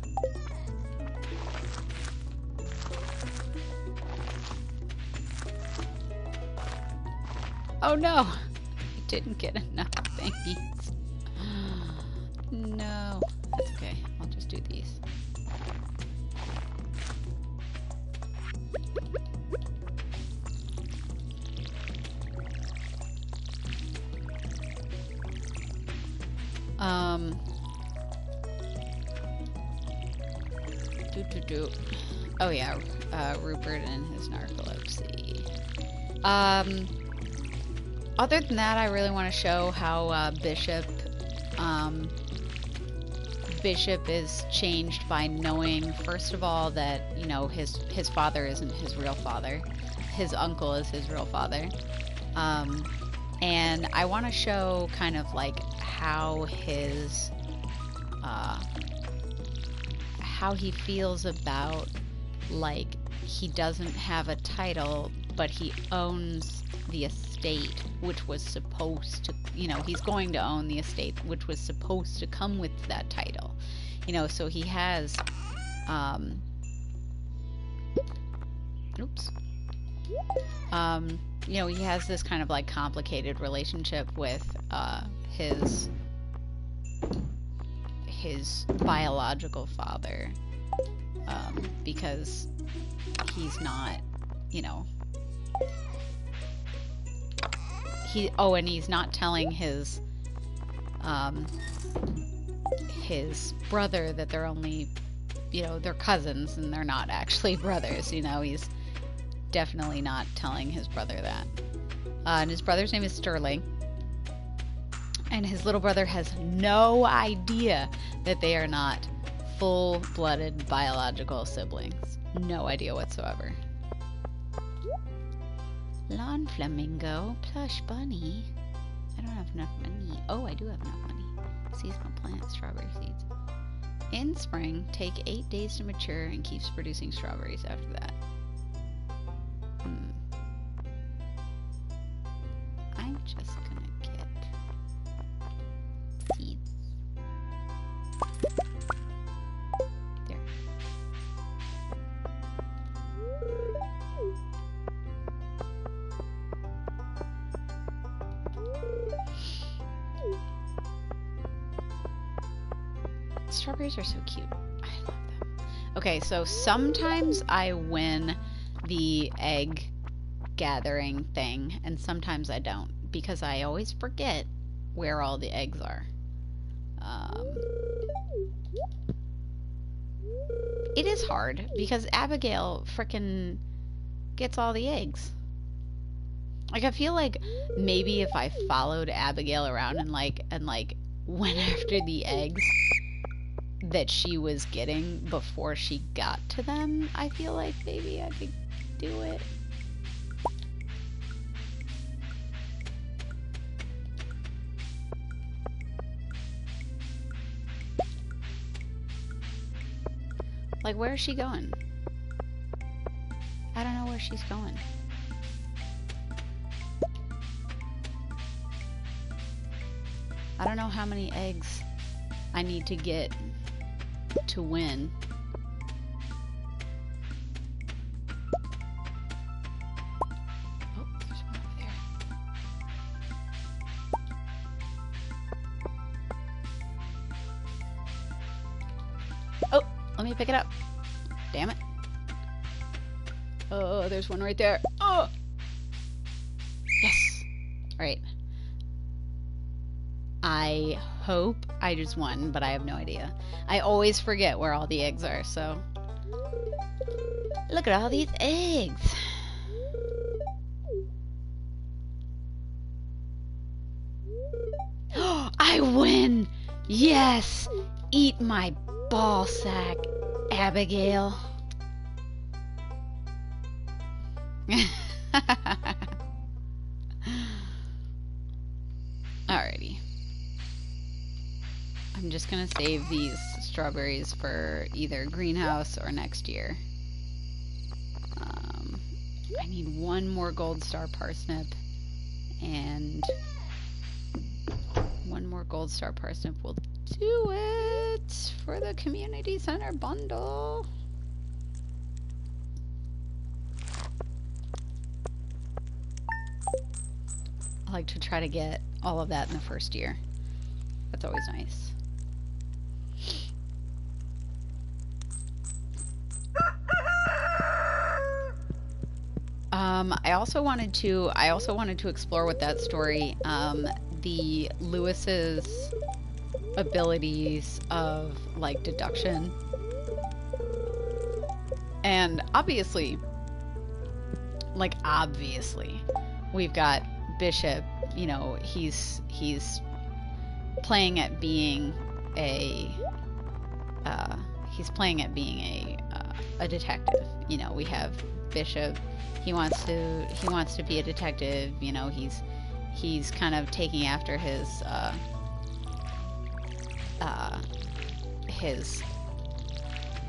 Oh no! Didn't get enough things. No. That's okay. I'll just do these. Oh yeah, Rupert and his narcolepsy. Other than that, I really want to show how Bishop is changed by knowing, first of all, that, you know, his father isn't his real father. His uncle is his real father. And I want to show kind of like how his how he feels about, like, he doesn't have a title, but he owns the estate, which was supposed to, you know, he's going to own the estate, which was supposed to come with that title. You know, so he has, you know, he has this kind of like complicated relationship with, his biological father, because he's not, you know, and he's not telling his brother that they're only, you know, they're cousins and they're not actually brothers, you know, he's definitely not telling his brother that. And his brother's name is Sterling. And his little brother has no idea that they are not full-blooded biological siblings. No idea whatsoever. Lawn flamingo, plush bunny. I don't have enough money. Oh, I do have enough money. Seasonal plant, strawberry seeds. In spring, take 8 days to mature and keeps producing strawberries after that. I'm just gonna get seeds. There. Strawberries are so cute. I love them. Okay, so sometimes I win the egg gathering thing, and sometimes I don't, because I always forget where all the eggs are. It is hard, because Abigail frickin' gets all the eggs. Like, I feel like maybe if I followed Abigail around and went after the eggs that she was getting before she got to them, I feel like maybe I could do it. Like, where is she going? I don't know where she's going. I don't know how many eggs I need to get to win. Oh, there's one over there. Let me pick it up. Damn it. Oh, there's one right there. Oh! Yes! Alright. I hope I just won, but I have no idea. I always forget where all the eggs are, so... Look at all these eggs! I win! Yes! Eat my ball sack, Abigail. Alrighty. I'm just gonna save these strawberries for either greenhouse or next year. I need one more gold star parsnip, and one more gold star parsnip will do it for the community center bundle. I like to try to get all of that in the first year. That's always nice. I also wanted to explore with that story the Lewis's abilities of like deduction, and obviously we've got Bishop. You know, he's playing at being a detective. You know, we have Bishop. He wants to be a detective. You know, he's kind of taking after his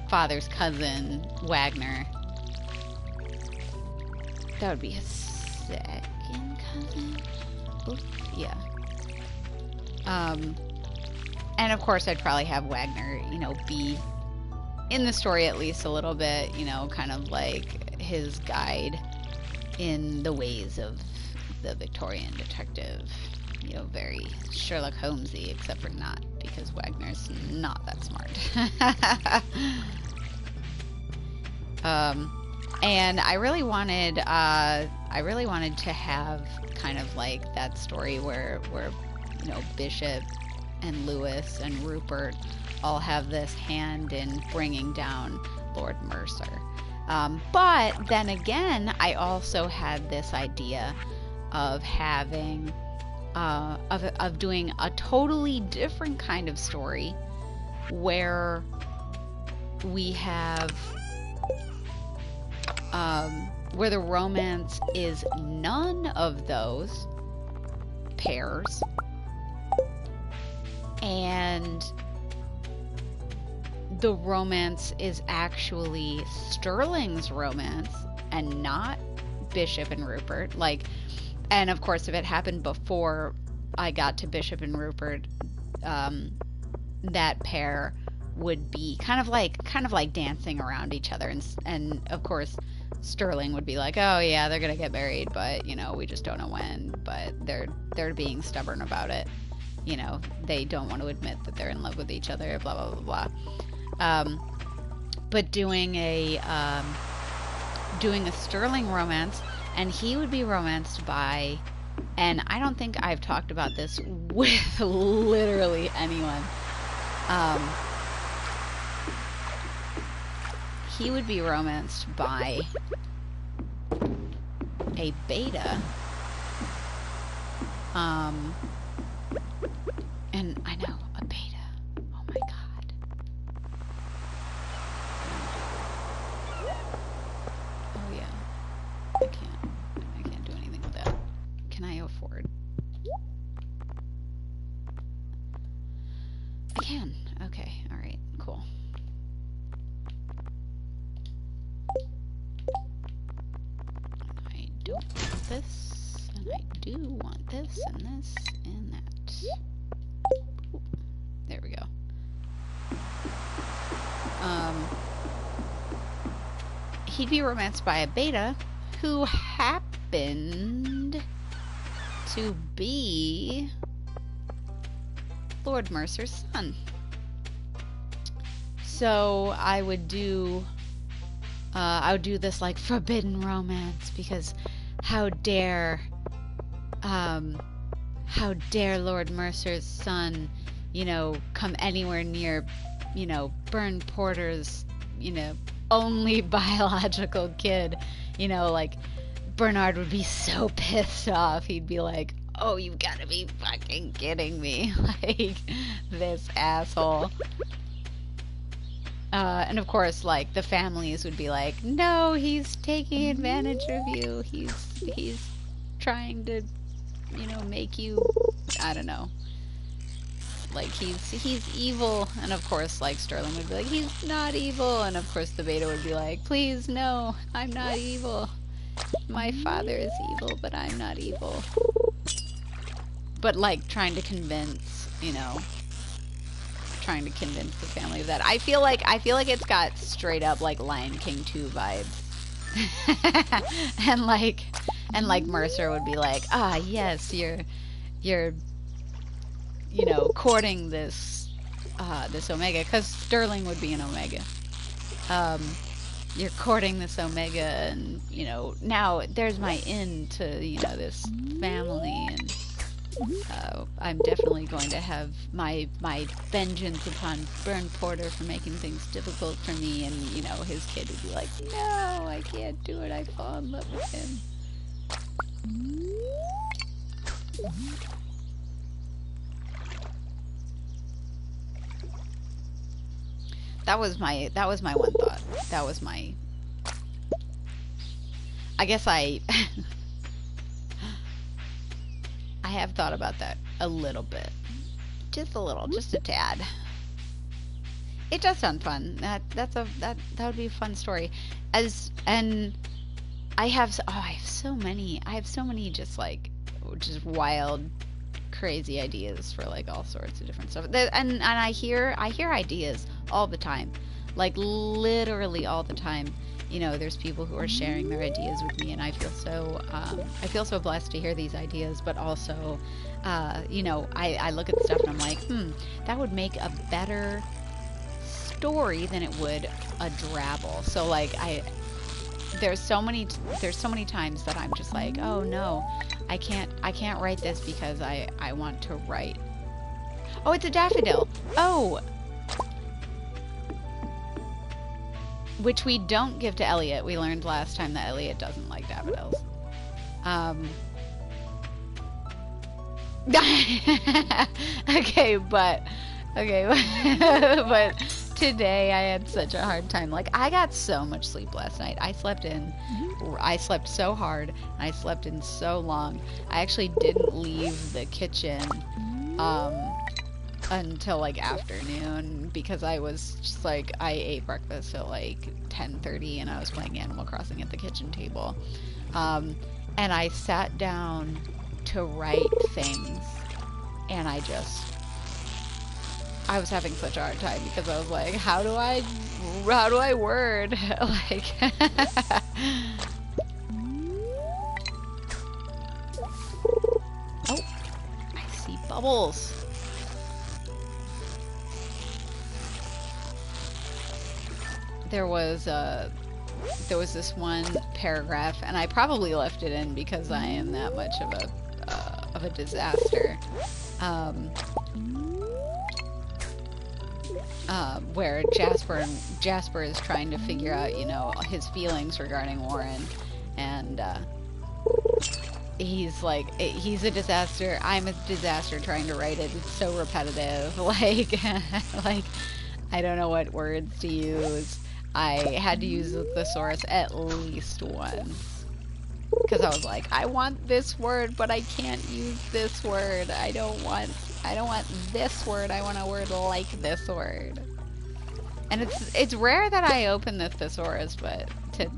father's cousin, Wagner. That would be his second cousin. Oof, yeah. And of course I'd probably have Wagner, you know, be in the story at least a little bit, you know, kind of like his guide in the ways of the Victorian detective. You know, very Sherlock Holmesy, except for not, because Wagner's not that smart. And I really wanted to have kind of like that story where you know, Bishop and Lewis and Rupert all have this hand in bringing down Lord Mercer. But then again, I also had this idea of having of doing a totally different kind of story where we have where the romance is none of those pairs, and the romance is actually Sterling's romance and not Bishop and Rupert. Like, and of course, if it happened before I got to Bishop and Rupert, that pair would be kind of like dancing around each other, and of course Sterling would be like, oh yeah, they're gonna get married, but you know, we just don't know when, but they're being stubborn about it. You know, they don't want to admit that they're in love with each other, blah blah blah blah. But doing a Sterling romance, and he would be romanced by, and I don't think I've talked about this with literally anyone. He would be romanced by a beta. And I know, a beta. Oh my god. Oh yeah. I can't do anything with that. Can I afford? I can. Okay, alright, cool. I don't want this, and I do want this, and this, and that. Ooh, there we go. He'd be romanced by a beta who happened to be Lord Mercer's son. So I would do this like forbidden romance because how dare Lord Mercer's son, come anywhere near, Byrne Porter's, only biological kid, like Bernard would be so pissed off. He'd be like, oh, you've got to be fucking kidding me. Like, this asshole. And of course, like, the families would be like, no, he's taking advantage of you. He's trying to, make you, I don't know. Like, he's evil. And of course, like, Sterling would be like, he's not evil. And of course, the Beta would be like, please, no, I'm not evil. My father is evil, but I'm not evil. But, like, trying to convince the family of that. I feel like it's got straight up, like, Lion King 2 vibes. and like Mercer would be like, ah, yes, you're courting this Omega, because Sterling would be an Omega. You're courting this Omega, and, now there's my end to, this family, and I'm definitely going to have my vengeance upon Byrne Porter for making things difficult for me, and, his kid would be like, no, I can't do it, I fall in love with him. That was my one thought. That was my... I guess I have thought about that a little bit. Just a little, just a tad. It does sound fun. That would be a fun story. And I have so many just wild, crazy ideas for like all sorts of different stuff. And I hear ideas all the time, like literally all the time. There's people who are sharing their ideas with me, and I feel so blessed to hear these ideas. But also, I look at stuff and I'm like, that would make a better story than it would a Drabble. So like there's so many times that I'm just like, oh no, I can't write this because I want to write. Oh, it's a daffodil. Oh. Which we don't give to Elliot. We learned last time that Elliot doesn't like daffodils. But today I had such a hard time. Like, I got so much sleep last night. I slept so hard, and I slept in so long. I actually didn't leave the kitchen until like afternoon, because I was just like, I ate breakfast at like 10:30 and I was playing Animal Crossing at the kitchen table, and I sat down to write things, and I was having such a hard time because I was like, how do I word? Like, oh, I see bubbles. There was this one paragraph, and I probably left it in because I am that much of a disaster. Where Jasper is trying to figure out, his feelings regarding Warren, and he's like, he's a disaster. I'm a disaster trying to write it. It's so repetitive. Like, I don't know what words to use. I had to use the thesaurus at least once, because I was like, I want this word, but I can't use this word. I don't want this word. I want a word like this word. And it's rare that I open the thesaurus, but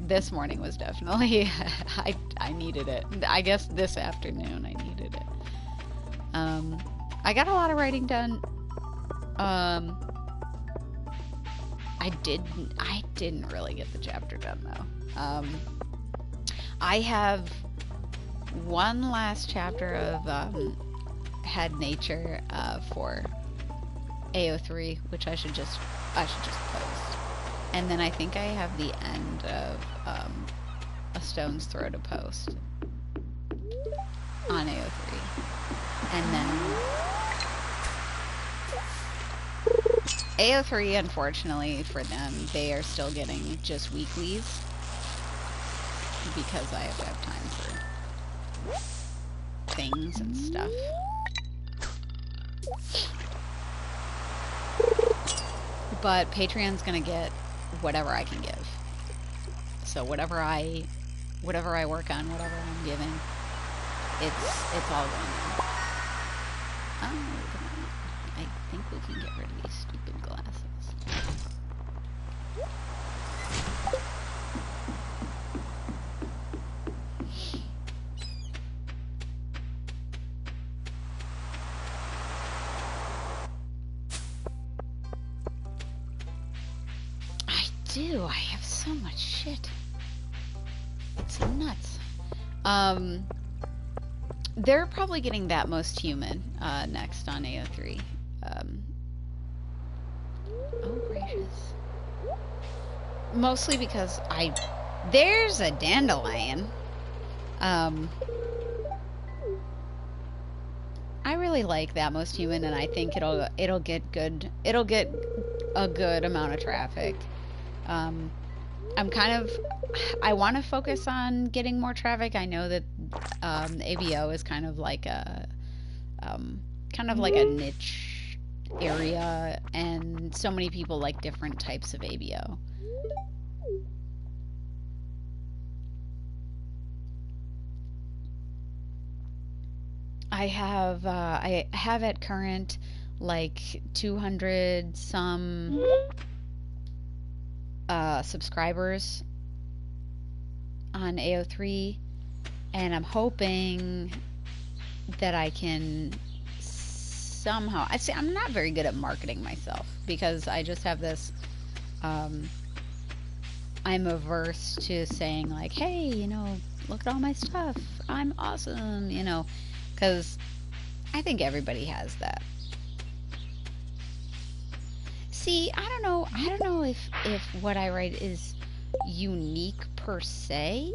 this morning was definitely I needed it. I guess this afternoon I needed it. I got a lot of writing done. I didn't really get the chapter done though. I have one last chapter of Head Nature for AO3, which I should just post. And then I think I have the end of A Stone's Throw to post on AO3. And then AO3, unfortunately for them, they are still getting just weeklies because I have to have time for things and stuff. But Patreon's gonna get whatever I can give. So whatever I work on, whatever I'm giving, it's all going in. Oh, I think we can get rid of these stupid glasses. I have so much shit. It's nuts. They're probably getting That Most Human next on AO3. Oh gracious. Mostly because there's a dandelion. I really like That Most Human, and I think it'll get a good amount of traffic. I want to focus on getting more traffic. I know that ABO is kind of like a niche area, and so many people like different types of ABO. I have at current like 200 some subscribers on AO3, and I'm hoping that I can somehow, I'm not very good at marketing myself because I just have this I'm averse to saying like, hey, you know, look at all my stuff, I'm awesome, you know, because I think everybody has that. See, I don't know if what I write is unique per se,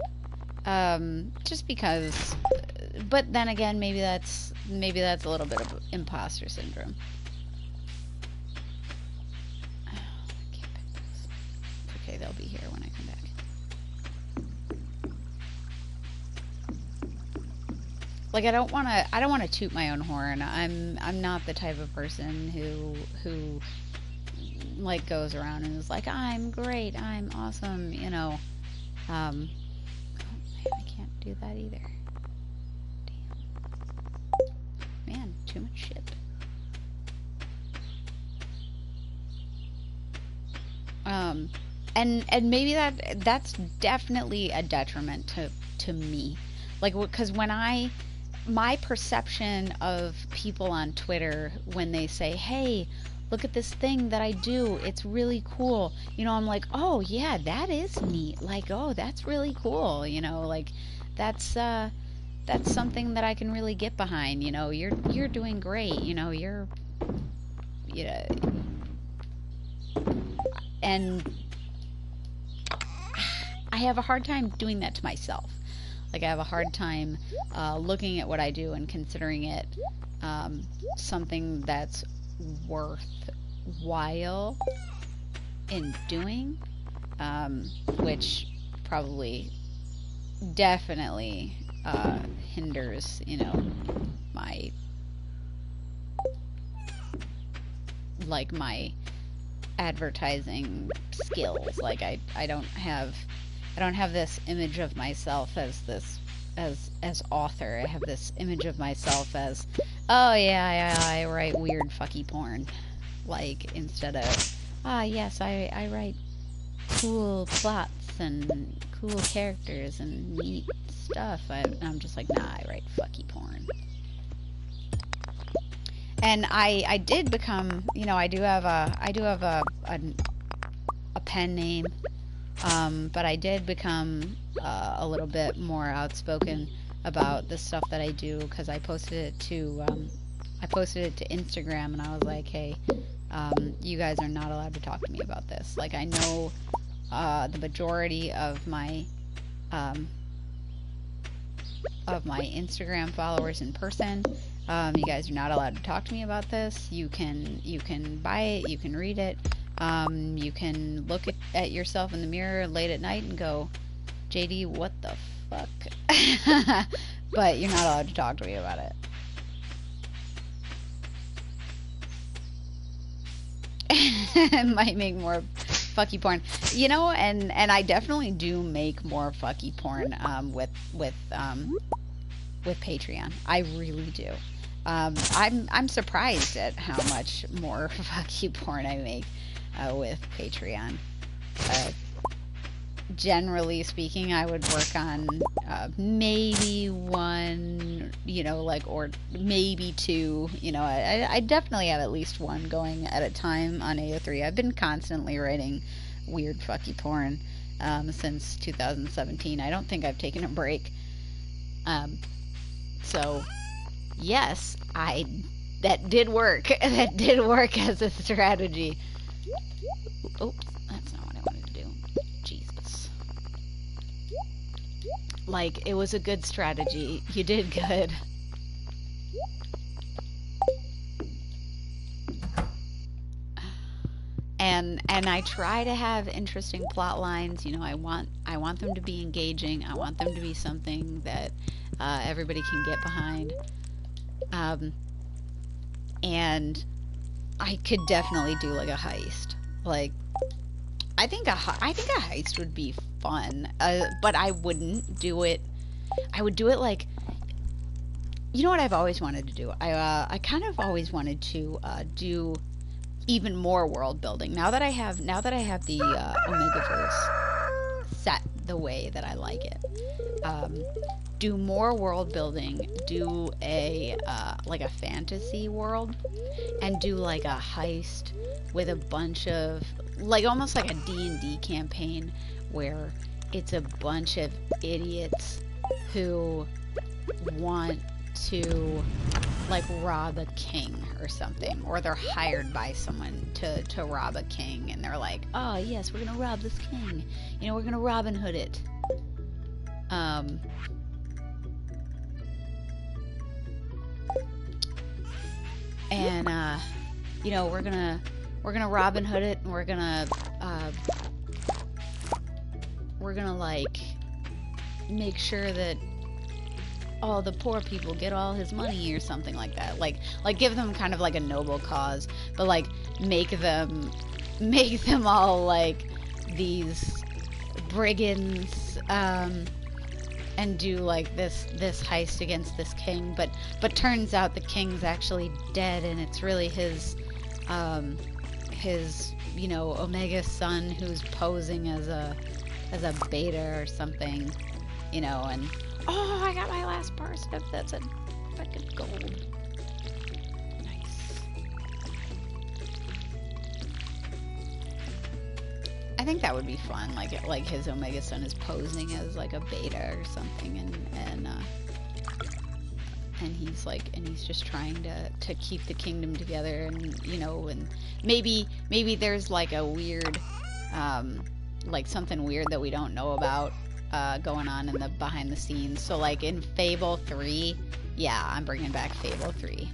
just because, but then again, maybe that's a little bit of imposter syndrome. Oh, I can't pick those. It's okay, they'll be here when I come back. Like, I don't want to toot my own horn. I'm not the type of person who like goes around and is like, I'm great, I'm awesome, you know. Oh man, I can't do that either. Damn. Man, too much shit. And maybe that's definitely a detriment to me. Like, because my perception of people on Twitter when they say, hey, look at this thing that I do, it's really cool, you know, I'm like, oh yeah, that is neat, like, oh, that's really cool, you know, like, that's something that I can really get behind, you know, you're doing great, you know, and I have a hard time doing that to myself. Like, I have a hard time looking at what I do and considering it something that's worthwhile in doing, which probably definitely hinders, you know, my advertising skills. Like, I don't have this image of myself as author. I have this image of myself as, oh yeah, I write weird fucky porn. Like, instead of, yes, I write cool plots and cool characters and neat stuff. I'm just like, nah, I write fucky porn. And I did become, you know, I do have a pen name, but I did become a little bit more outspoken about the stuff that I do, because I posted it to I posted it to Instagram and I was like, hey, you guys are not allowed to talk to me about this. Like, I know the majority of my Instagram followers in person. You guys are not allowed to talk to me about this. You can buy it, you can read it, you can look at yourself in the mirror late at night and go, JD, what the fuck? But you're not allowed to talk to me about it. Might make more fucky porn, you know, and I definitely do make more fucky porn with Patreon. I really do. I'm surprised at how much more fucky porn I make with Patreon. Generally speaking, I would work on maybe one, you know, like, or maybe two, you know. I definitely have at least one going at a time on AO3. I've been constantly writing weird fucky porn since 2017. I don't think I've taken a break. So yes, that did work. That did work as a strategy. Oops, that's not what I wanted to do. Jesus. Like, it was a good strategy. You did good. And I try to have interesting plot lines. You know, I want them to be engaging. I want them to be something that everybody can get behind. And I could definitely do like a heist. Like, I think a heist would be fun. But I wouldn't do it. I would do it like, you know what I've always wanted to do? I kind of always wanted to do even more world building. Now that I have the Omegaverse set the way that I like it, do more world building, do a like a fantasy world, and do like a heist with a bunch of, like, almost like a D&D campaign where it's a bunch of idiots who want to, like, rob a king or something, or they're hired by someone to rob a king, and they're like, oh yes, we're gonna rob this king, you know, we're gonna Robin Hood it. And you know, we're gonna Robin Hood it, and we're gonna like make sure that all the poor people get all his money or something like that. Like give them kind of like a noble cause, but like make them all like these brigands, and do like this heist against this king, but turns out the king's actually dead, and it's really his you know, Omega son who's posing as a beta or something, you know. And oh, I got my last parsnip. That's a fucking gold. Nice. I think that would be fun. Like his Omega son is posing as like a beta or something, and he's just trying to keep the kingdom together, and you know, and maybe there's like a weird, like something weird that we don't know about going on in the behind the scenes. So like in Fable 3, yeah, I'm bringing back Fable 3.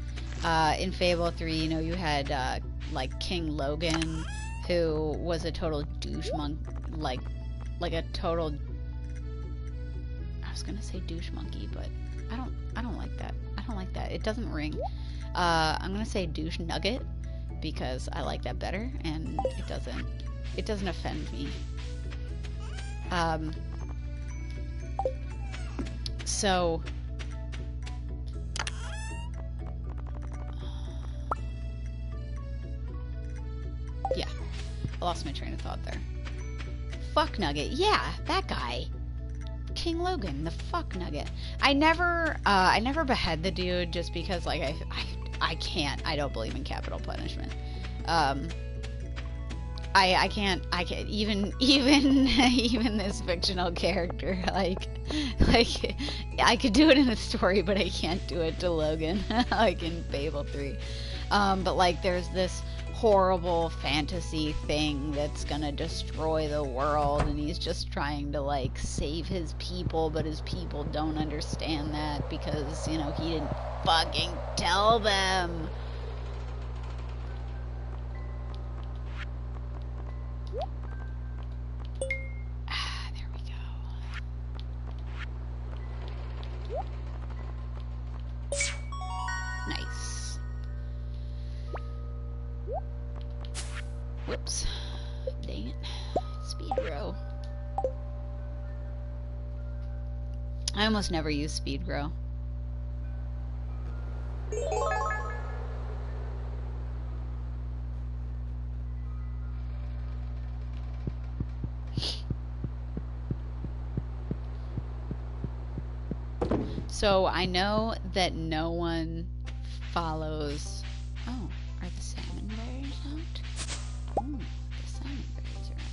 In Fable 3, you know, you had like King Logan, who was a total douche like a total, I was gonna say douche monkey, but I don't like that. I don't like that. It doesn't ring. I'm gonna say douche nugget because I like that better, and it doesn't offend me. So yeah, I lost my train of thought there. Fuck Nugget. Yeah, that guy. King Logan, the fuck Nugget. I never behead the dude just because, like, I can't. I don't believe in capital punishment. I can't even this fictional character like I could do it in a story, but I can't do it to Logan like in Fable 3. But like there's this horrible fantasy thing that's gonna destroy the world, and he's just trying to like save his people, but his people don't understand that because, you know, he didn't fucking tell them. There we go. Nice. Whoops. Dang it. Speed grow. I almost never use speed grow. So I know that no one follows. Oh, are the salmon berries out? Oh, the salmon berries are out.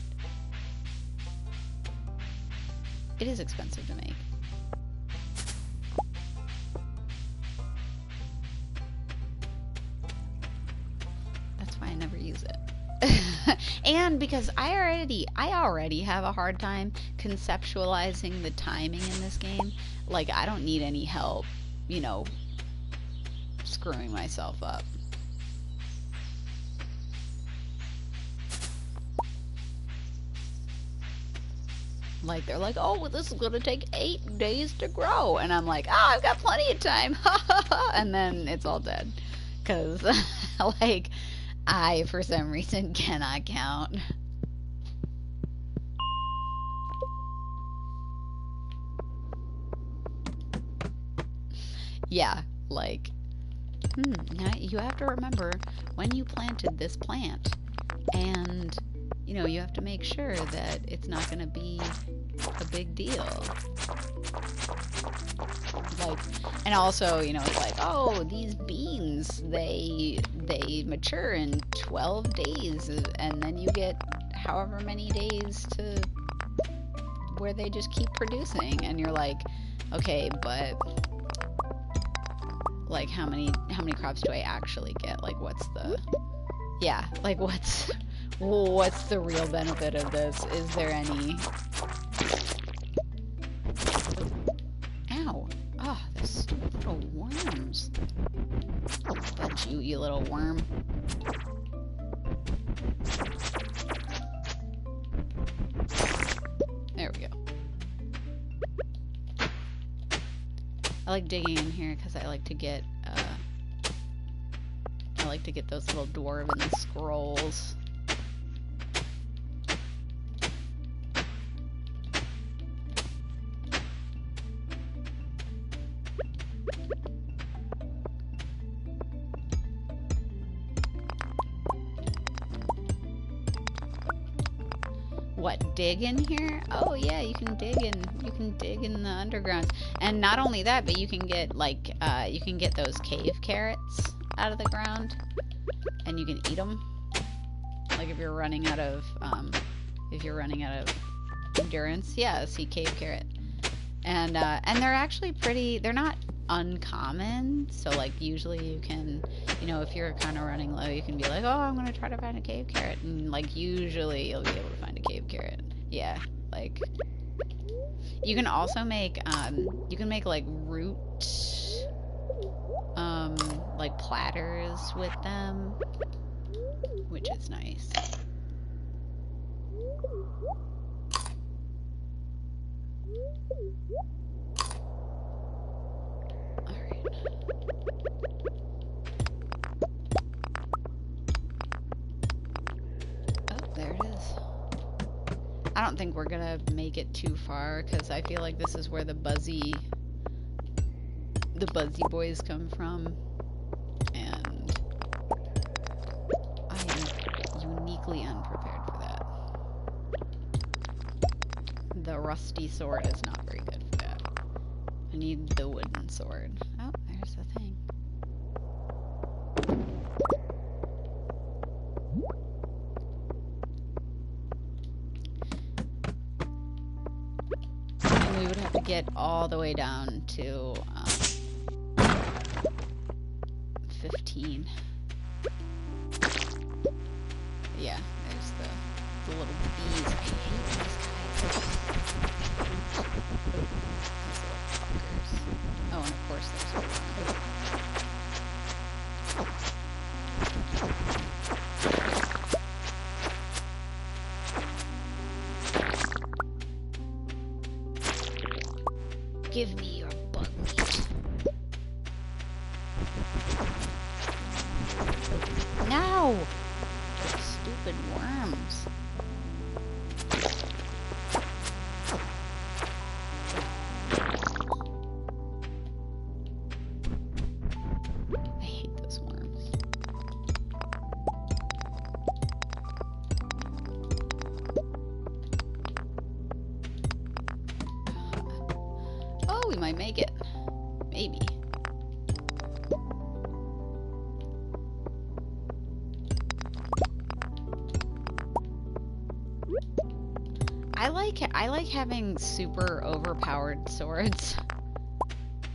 It is expensive to make. That's why I never use it. And because I already have a hard time conceptualizing the timing in this game. Like, I don't need any help, you know, screwing myself up. Like, they're like, oh, well, this is gonna take 8 days to grow. And I'm like, oh, I've got plenty of time. And then it's all dead. Because, like, I, for some reason, cannot count. Yeah, like, now you have to remember when you planted this plant, and, you know, you have to make sure that it's not going to be a big deal. Like, and also, you know, it's like, oh, these beans, they mature in 12 days, and then you get however many days to where they just keep producing, and you're like, okay, but like how many crops do I actually get? Like, what's the, yeah, like what's the real benefit of this? Is there any? Ow. Oh, there's little worms. But you little worm. There we go. I like digging in here because I like to get those little dwarven scrolls. What, dig in here? Oh yeah, you can dig in the underground. And not only that, but you can get like you can get those cave carrots out of the ground, and you can eat them. Like if you're running out of endurance, yeah, see cave carrot. And they're actually pretty. They're not uncommon. So like usually you can, you know, if you're kind of running low, you can be like, oh, I'm gonna try to find a cave carrot, and like usually you'll be able to find a cave carrot. Yeah, like you can also make like root like platters with them, which is nice. Alright. Oh, there it is. I don't think we're gonna make it too far, because I feel like this is where the Buzzy boys come from, and I am uniquely unprepared for that. The rusty sword is not very good for that. I need the wooden sword. Oh, there's the thing. get all the way down to 15. Yeah, there's the little bees. I hate these guys. These little fuckers. Oh, and of course there's one. Give me your bug meat. No! Stupid worms. I hate those worms. Oh, we might make it. Maybe. I like having super overpowered swords.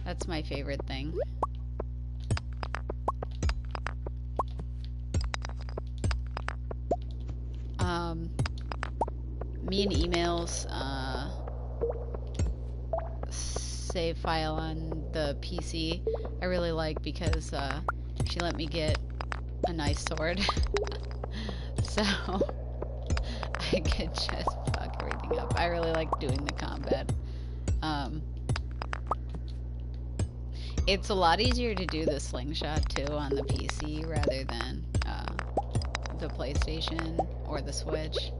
That's my favorite thing. Me and Emails save file on the PC I really like because she let me get a nice sword. So I could just fuck everything up. I really like doing the combat. It's a lot easier to do the slingshot too on the PC rather than the PlayStation or the Switch.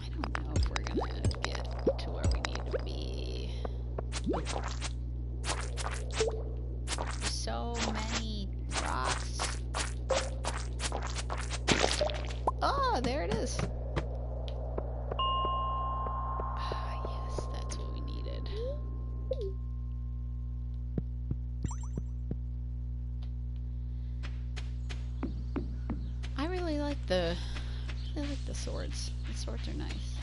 I don't know if we're gonna get to where we need to be. So many rocks. Oh, there it is. Ah, yes, that's what we needed. I really like the swords. The swords are nice.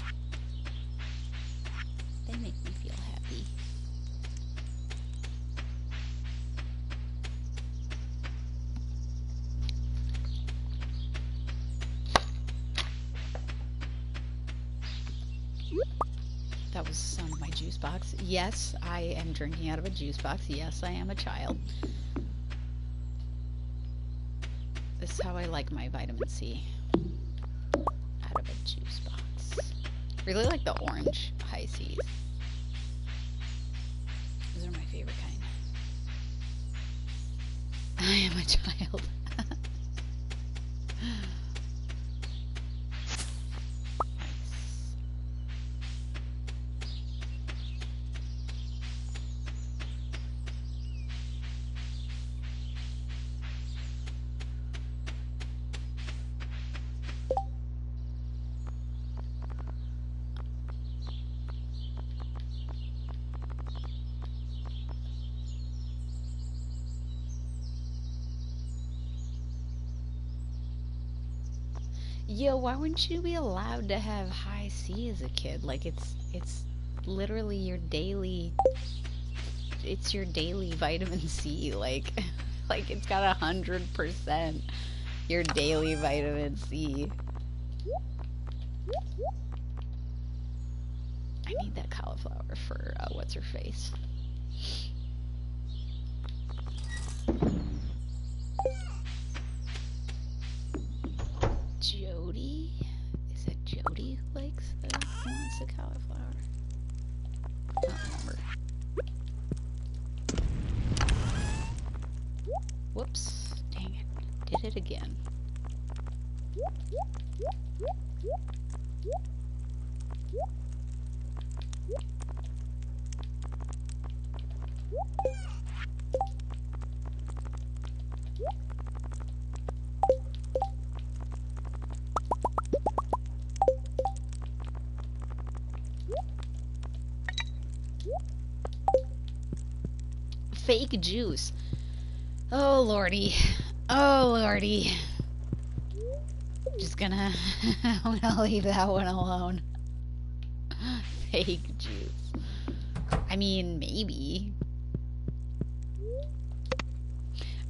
They make me feel happy. That was the sound of my juice box. Yes, I am drinking out of a juice box. Yes, I am a child. This is how I like my vitamin C. Out of a juice box. Really like the orange high C's. Those are my favorite kind. I am a child. Yo, why wouldn't you be allowed to have high C as a kid? Like it's literally your daily, it's your daily vitamin C. Like it's got 100% your daily vitamin C. I need that cauliflower for what's her face. Jody? Is it Jody who likes who wants the cauliflower? I don't remember. Whoops. Dang it. Did it again. Fake juice. Oh lordy. Oh lordy. Just gonna I'm gonna leave that one alone. Fake juice. I mean, maybe.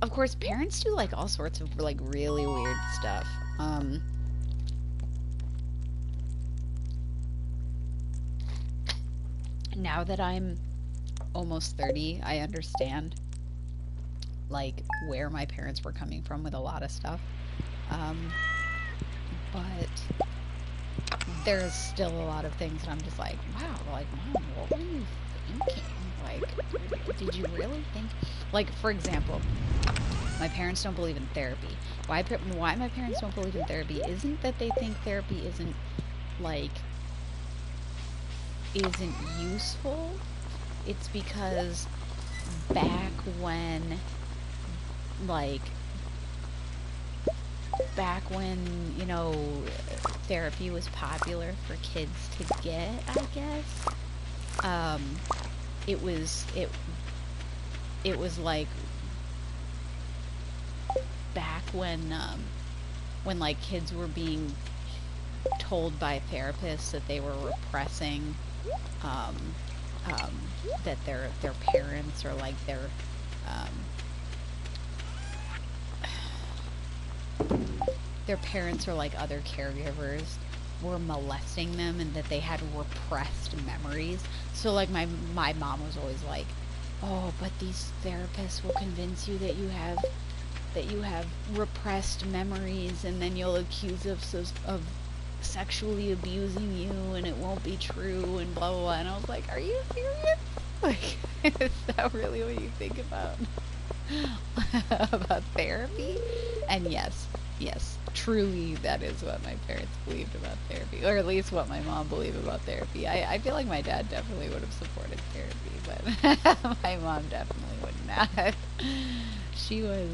Of course, parents do like all sorts of like really weird stuff. Now that I'm almost 30, I understand like where my parents were coming from with a lot of stuff. But there's still a lot of things that I'm just like, wow, like, Mom, what were you thinking? Like, did you really think? Like, for example, my parents don't believe in therapy. Why my parents don't believe in therapy isn't that they think therapy isn't useful. It's because back when you know, therapy was popular for kids to get, I guess. It was like back when like kids were being told by therapists that they were repressing that their parents or like their parents or like other caregivers were molesting them and that they had repressed memories. So like my mom was always like, "Oh, but these therapists will convince you that you have repressed memories, and then you'll accuse us of sexually abusing you, and it won't be true, and blah blah blah." And I was like, "Are you serious? Like, is that really what you think about about therapy?" And yes, truly, that is what my parents believed about therapy, or at least what my mom believed about therapy. I feel like my dad definitely would have supported therapy, but my mom definitely would not. She was,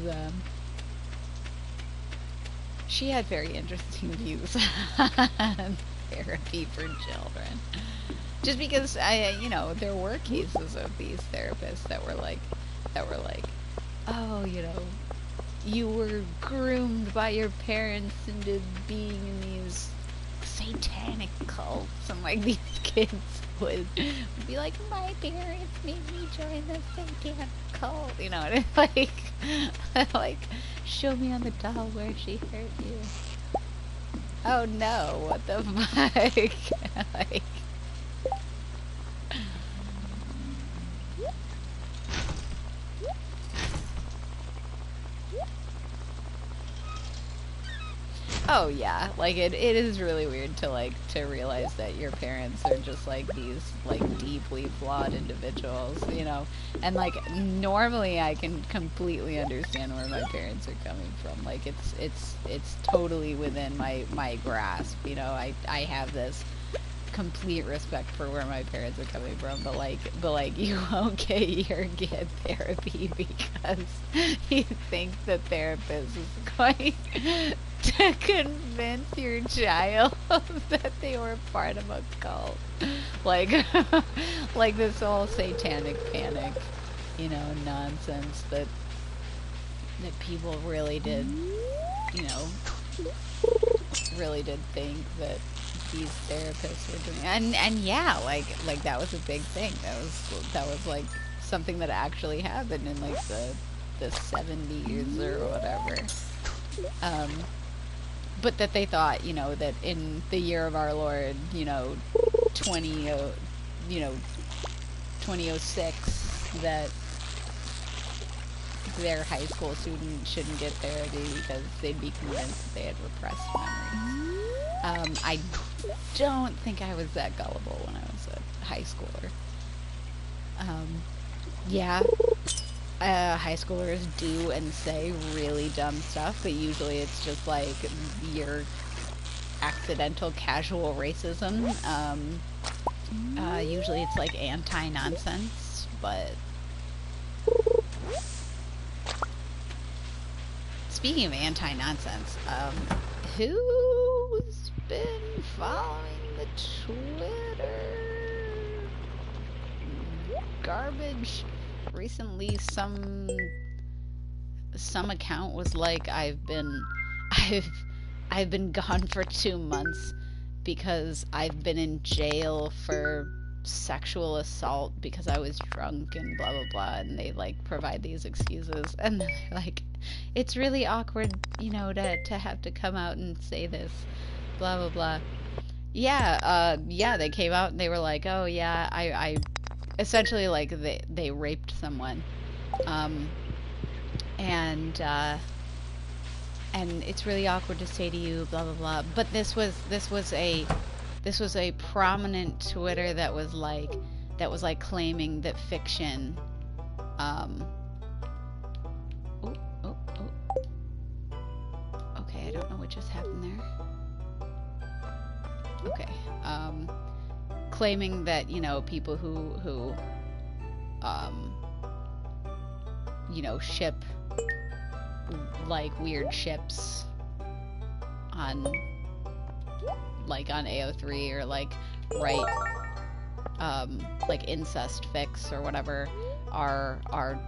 she had very interesting views on therapy for children. Just because you know, there were cases of these therapists that were like, oh, you know, you were groomed by your parents into being in these satanic cults, and like these kids would be like, my parents made me join the satanic cult, you know, and it's like, show me on the doll where she hurt you. Oh no, what the fuck? Like, oh yeah, like it is really weird to realize that your parents are just like these like deeply flawed individuals, you know. And like normally I can completely understand where my parents are coming from. Like it's totally within my grasp, you know. I have this complete respect for where my parents are coming from, but like you won't get your kid therapy because you think the therapist is going to convince your child that they were part of a cult. Like like this whole satanic panic, you know, nonsense that people really did, you know, really did think that these therapists were doing. And yeah, like that was a big thing. That was like something that actually happened in like the 70s or whatever. But that they thought, you know, that in the year of our Lord, you know, 2006, that their high school student shouldn't get therapy because they'd be convinced that they had repressed memories. I don't think I was that gullible when I was a high schooler. Yeah, high schoolers do and say really dumb stuff, but usually it's just like your accidental casual racism. Usually it's like anti-nonsense, but speaking of anti-nonsense, who's been following the Twitter garbage? Recently, some account was like, I've been gone for 2 months because I've been in jail for sexual assault because I was drunk and blah blah blah, and they like provide these excuses, and they're like, it's really awkward, you know, to have to come out and say this, blah blah blah. Yeah, they came out and they were like, oh yeah, I essentially like they raped someone, um, and and it's really awkward to say to you, blah blah blah. But this was a prominent Twitter that was like claiming that fiction. Oh, oh, oh. Okay, I don't know what just happened there. Okay. Claiming that, you know, people who you know, ship like weird ships on like on AO3 or like write like incest fics or whatever are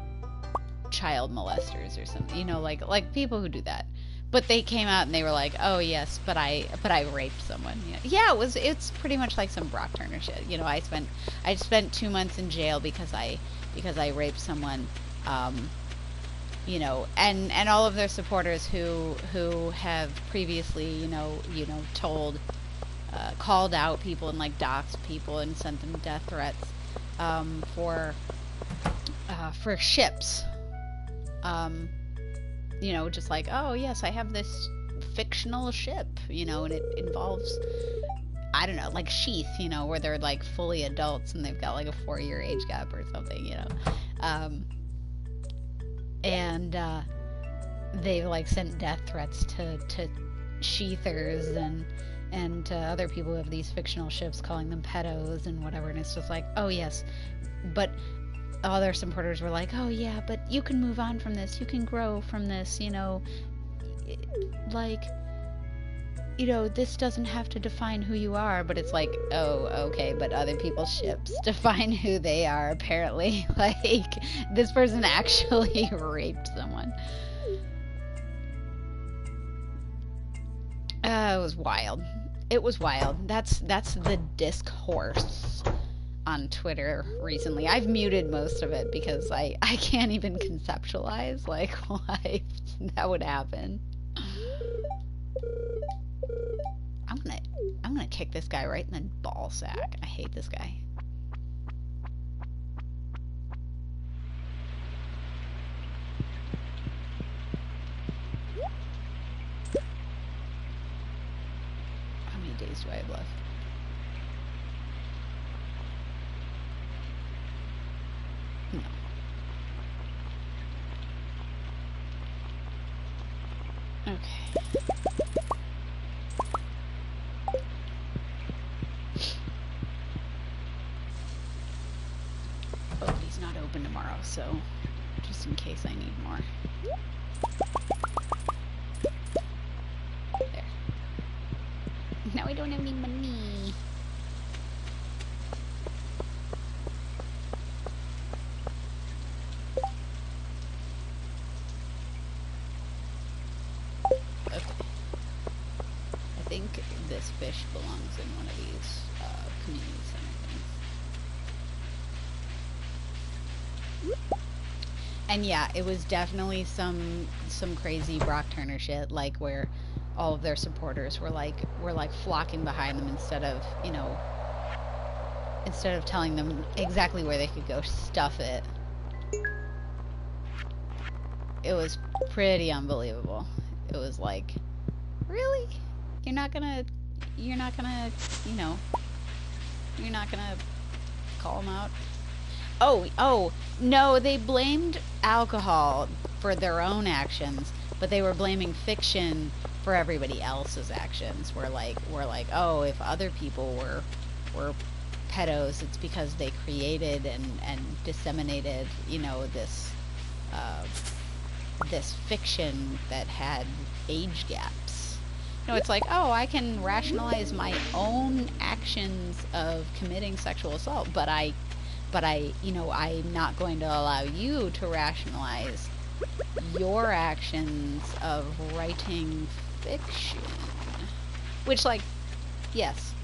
child molesters or something, you know, like people who do that. But they came out and they were like, oh yes, but I raped someone. You know? Yeah, it's pretty much like some Brock Turner shit. You know, I spent 2 months in jail because I raped someone. You know, and all of their supporters who have previously, you know, told, called out people and like doxed people and sent them death threats, for ships. You know, just like, oh yes, I have this fictional ship, you know, and it involves, I don't know, like Sheath, you know, where they're like fully adults and they've got like a 4-year age gap or something, you know. And they like sent death threats to Sheathers and to other people who have these fictional ships, calling them pedos and whatever. And it's just like, oh yes, but all their supporters were like, oh yeah, but you can move on from this, you can grow from this, you know, like, you know, this doesn't have to define who you are. But it's like, oh, okay, but other people's ships define who they are, apparently. Like, this person actually raped someone. It was wild. It was wild. That's the discourse on Twitter recently. I've muted most of it because I can't even conceptualize like why that would happen. I'm gonna kick this guy right in the ball sack. I hate this guy. How many days do I have left? No. Okay. Oh, he's not open tomorrow, so just in case I need more. There. Now we don't have any money. Okay. I think this fish belongs in one of these community center things. And yeah, it was definitely some crazy Brock Turner shit, like where all of their supporters were like flocking behind them instead of, you know, instead of telling them exactly where they could go stuff it. It was pretty unbelievable. It was like, really? You're not gonna, you know, you're not gonna call them out? Oh, no, they blamed alcohol for their own actions, but they were blaming fiction for everybody else's actions. We're like, oh, if other people were pedos, it's because they created and disseminated, you know, this this fiction that had age gaps. You know, it's like, oh, I can rationalize my own actions of committing sexual assault, but I, you know, I'm not going to allow you to rationalize your actions of writing fiction. Which, like, Yes,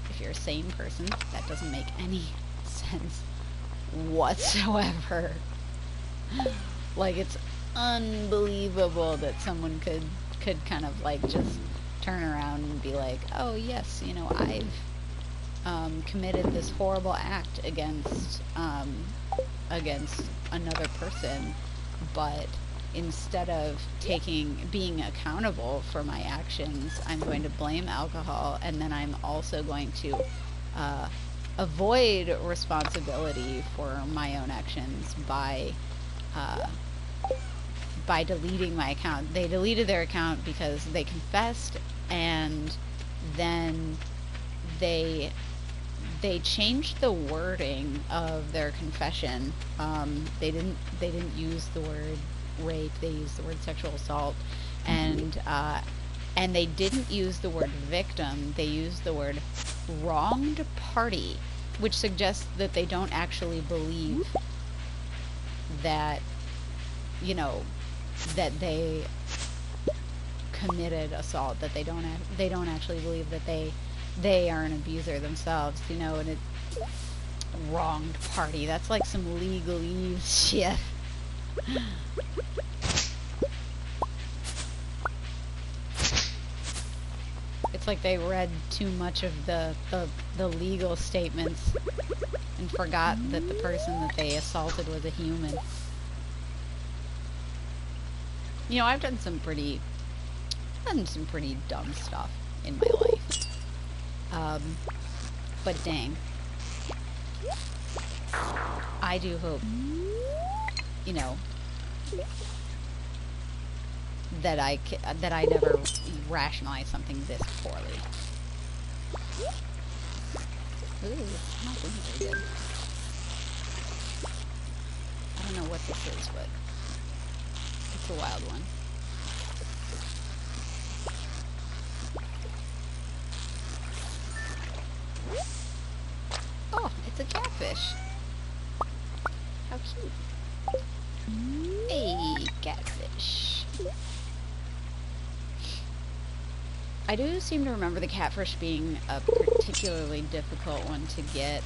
if you're a sane person, that doesn't make any sense whatsoever. Like, it's unbelievable that someone could kind of like just turn around and be like, oh yes, you know, I've committed this horrible act against another person, but instead of being accountable for my actions, I'm going to blame alcohol, and then I'm also going to avoid responsibility for my own actions by deleting my account. They deleted their account because they confessed, and then they changed the wording of their confession. They didn't use the word rape. They used the word sexual assault, and they didn't use the word victim. They used the word wronged party, which suggests that they don't actually believe that, you know, that they committed assault, that they don't actually believe that they are an abuser themselves, you know. And it wronged party, that's like some legalese shit. It's like they read too much of the legal statements and forgot that the person that they assaulted was a human. You know, I've done some pretty dumb stuff in my life. But dang, I do hope, you know, that I never rationalize something this poorly. Ooh, it's not doing very good. I don't know what this is, but it's a wild one. Oh, it's a catfish. How cute. Hey, catfish. I do seem to remember the catfish being a particularly difficult one to get,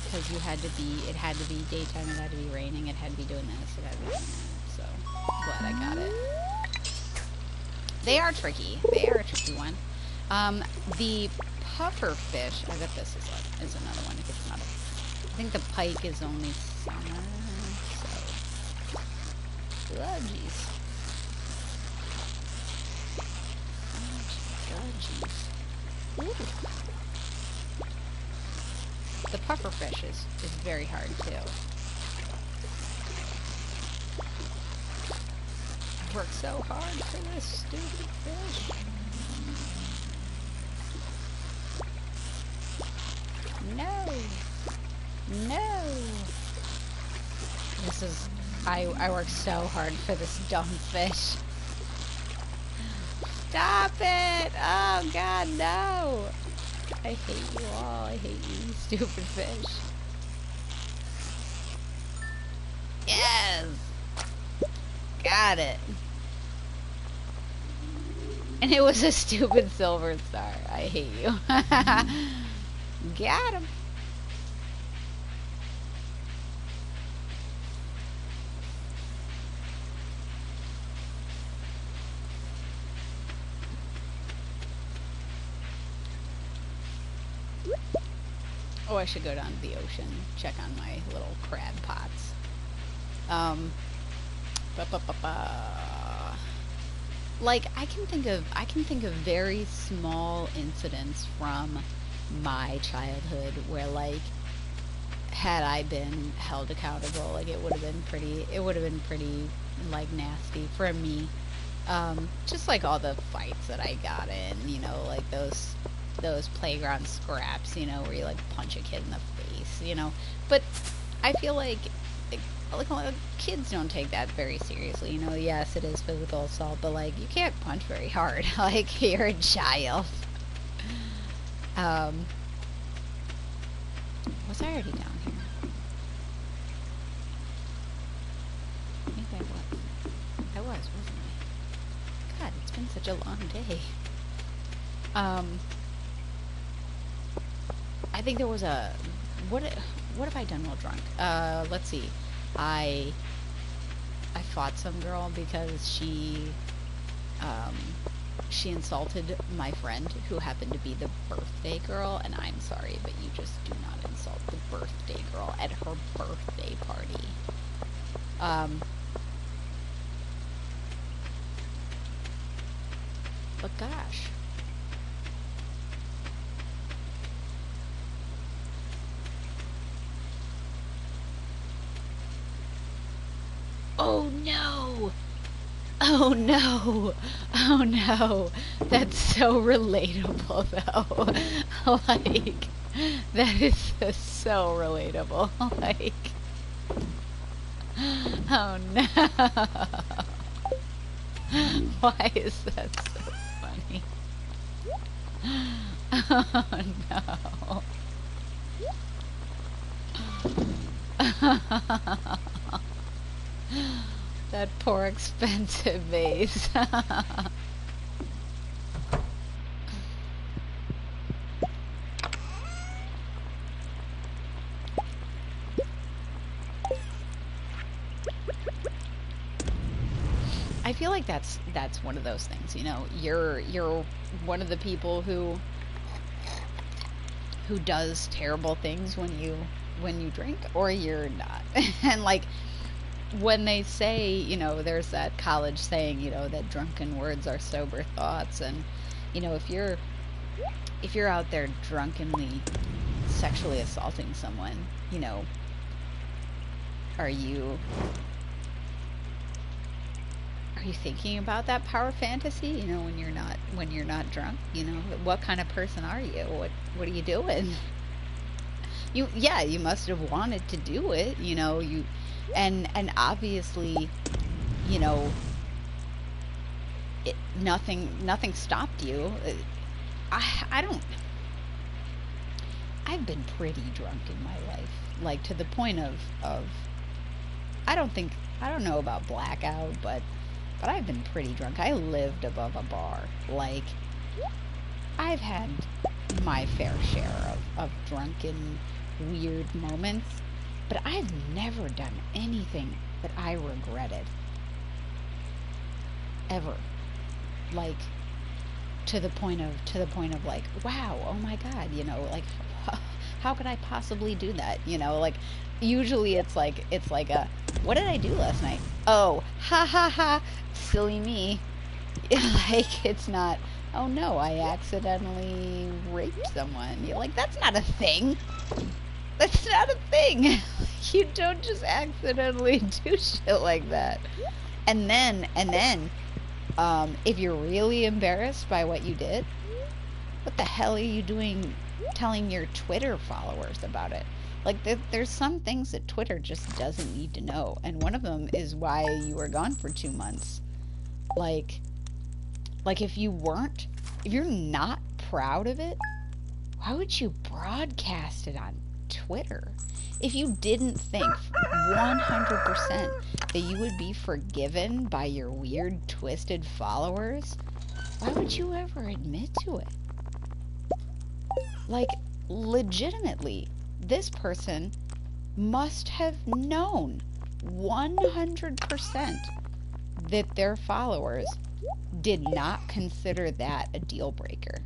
because it had to be daytime, it had to be raining, it had to be doing this, it had to be doing that, so glad I got it. They are tricky. They are a tricky one. The puffer fish, I bet this is another one, if it's not I think the pike is only summer, so, oh jeez. The puffer fish is very hard too. I worked so hard for this stupid fish. No! No! This is... I worked so hard for this dumb fish. Stop it! Oh god, no! I hate you all. I hate you, stupid fish. Yes! Got it. And it was a stupid silver star. I hate you. Got him. Oh, I should go down to the ocean, check on my little crab pots. Like, I can think of very small incidents from my childhood where, like, had I been held accountable, like, it would have been pretty, like, nasty for me. Just like all the fights that I got in, you know, like those playground scraps, you know, where you like punch a kid in the face, you know. But I feel like a lot of kids don't take that very seriously, you know. Yes, it is physical assault, but like you can't punch very hard. Like, you're a child. Was I already down here? I think I was. I was, wasn't I? God, it's been such a long day. I think there was a what have I done while drunk? Let's see. I fought some girl because she insulted my friend who happened to be the birthday girl, and I'm sorry, but you just do not insult the birthday girl at her birthday party. But gosh. Oh no! Oh no! Oh no! That's so relatable though. Like, that is just so relatable. Like, oh no! Why is that so funny? Oh no! That poor expensive vase. I feel like that's one of those things, you know. You're one of the people who does terrible things when you drink, or you're not. And like, when they say, you know, there's that college saying, you know, that drunken words are sober thoughts, and you know, if you're out there drunkenly sexually assaulting someone, you know, are you thinking about that power fantasy, you know, when you're not drunk? You know, what kind of person are you? What are you doing? You must have wanted to do it, you know, and obviously, you know, nothing stopped you. I've been pretty drunk in my life, like to the point of I don't know about blackout, but I've been pretty drunk. I lived above a bar. Like, I've had my fair share of drunken, weird moments, but I've never done anything that I regretted. Ever. Like, to the point of like, wow, oh my God, you know, like, how could I possibly do that? You know, like, usually it's like a, what did I do last night? Oh, ha ha ha, silly me. Like, it's not, oh no, I accidentally raped someone. You're like, that's not a thing. That's not a thing. You don't just accidentally do shit like that. And then, if you're really embarrassed by what you did, what the hell are you doing telling your Twitter followers about it? Like, there's some things that Twitter just doesn't need to know. And one of them is why you were gone for 2 months. Like if you're not proud of it, why would you broadcast it on Twitter? If you didn't think 100% that you would be forgiven by your weird, twisted followers, why would you ever admit to it? Like, legitimately, this person must have known 100% that their followers did not consider that a deal breaker.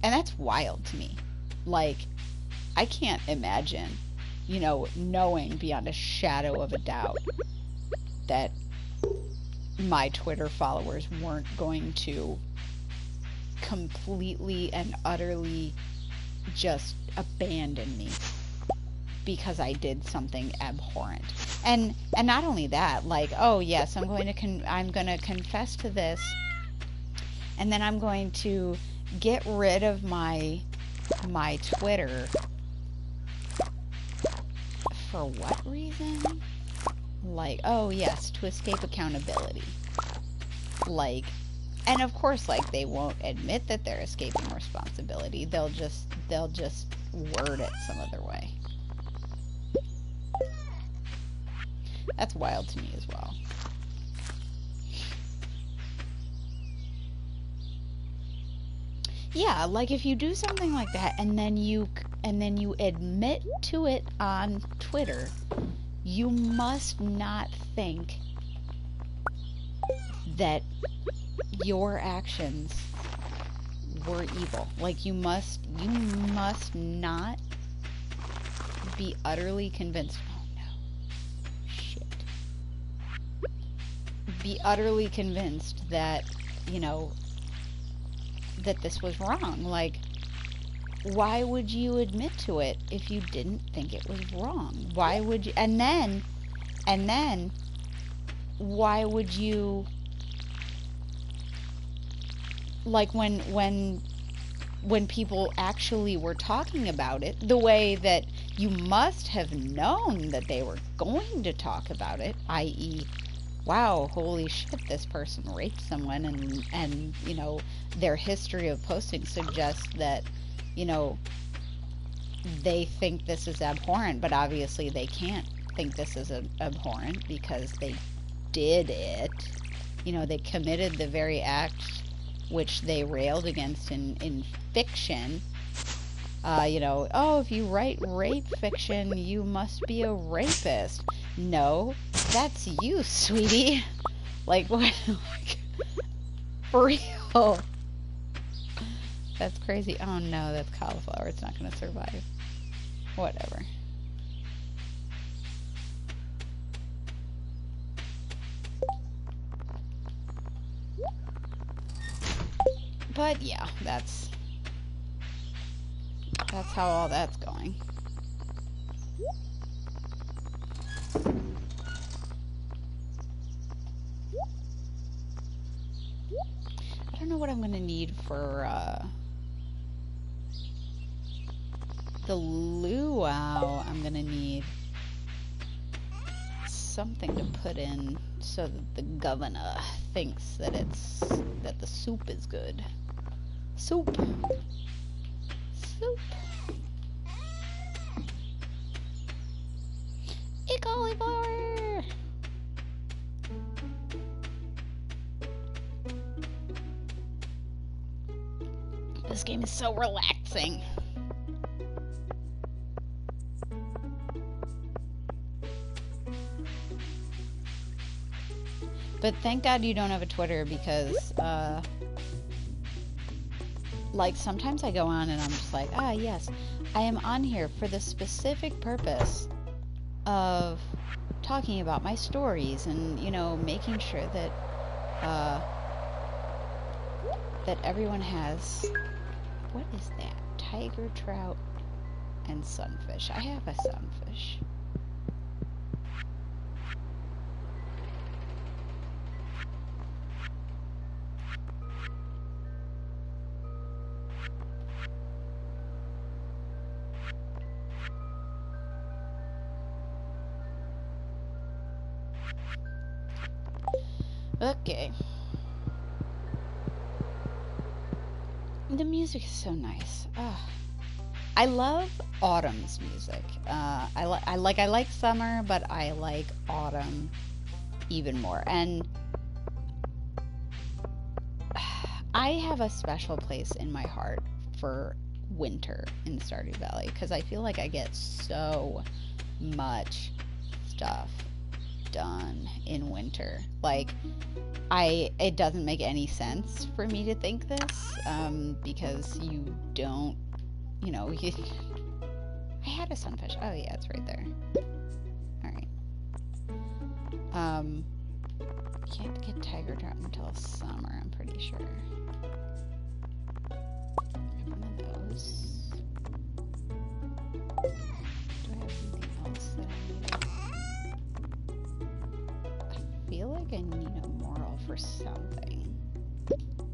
And that's wild to me. Like, I can't imagine, you know, knowing beyond a shadow of a doubt that my Twitter followers weren't going to completely and utterly just abandon me because I did something abhorrent. And not only that, like, oh yes, I'm going to confess to this, and then I'm going to get rid of my Twitter. For what reason? Like, oh yes, to escape accountability. Like, and of course, like, they won't admit that they're escaping responsibility. They'll just word it some other way. That's wild to me as well. Yeah, like if you do something like that and then you admit to it on Twitter, you must not think that your actions were evil. Like you must not be utterly convinced. Oh no. Shit. Be utterly convinced that, you know, that this was wrong. Like, why would you admit to it if you didn't think it was wrong? Why would you, and then, why would you, like, when people actually were talking about it, the way that you must have known that they were going to talk about it, i.e., wow, holy shit, this person raped someone, and you know, their history of posting suggests that, you know, they think this is abhorrent, but obviously they can't think this is abhorrent because they did it. You know, they committed the very act which they railed against in fiction. You know, oh, if you write rape fiction, you must be a rapist. No, that's you, sweetie. Like, what? Like, for real. That's crazy. Oh no, that's cauliflower. It's not gonna survive. Whatever. But yeah, that's how all that's going. I don't know what I'm gonna need for the luau. I'm gonna need something to put in so that the governor thinks that that the soup is good. Soup. Soup. Hey, cauliflower! This game is so relaxing. But thank God you don't have a Twitter because, like, sometimes I go on and I'm just like, ah, yes, I am on here for the specific purpose of talking about my stories and, you know, making sure that, that everyone has, what is that? Tiger trout and sunfish. I have a sunfish. Okay. The music is so nice. I love autumn's music. I like summer, but I like autumn even more. And I have a special place in my heart for winter in Stardew Valley because I feel like I get so much stuff done in winter. Like, it doesn't make any sense for me to think this, because you don't, you know, I had a sunfish. Oh yeah, it's right there. Alright. Can't get tiger trout until summer, I'm pretty sure. I have one of those. Do I have anything else that I need? I feel like I need a moral for something.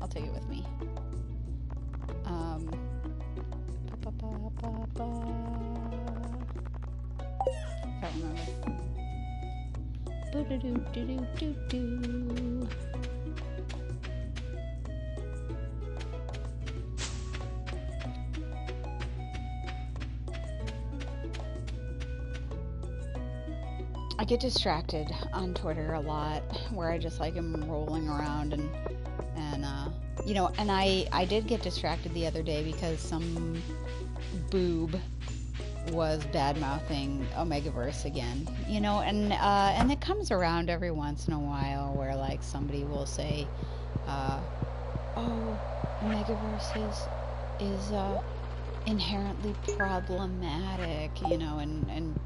I'll take it with me. Can't remember. Boo-doo-doo-doo-doo-doo. I get distracted on Twitter a lot, where I just like am rolling around and you know, and I did get distracted the other day because some boob was bad-mouthing Omegaverse again, you know, and it comes around every once in a while where like somebody will say, oh, Omegaverse is inherently problematic, you know, and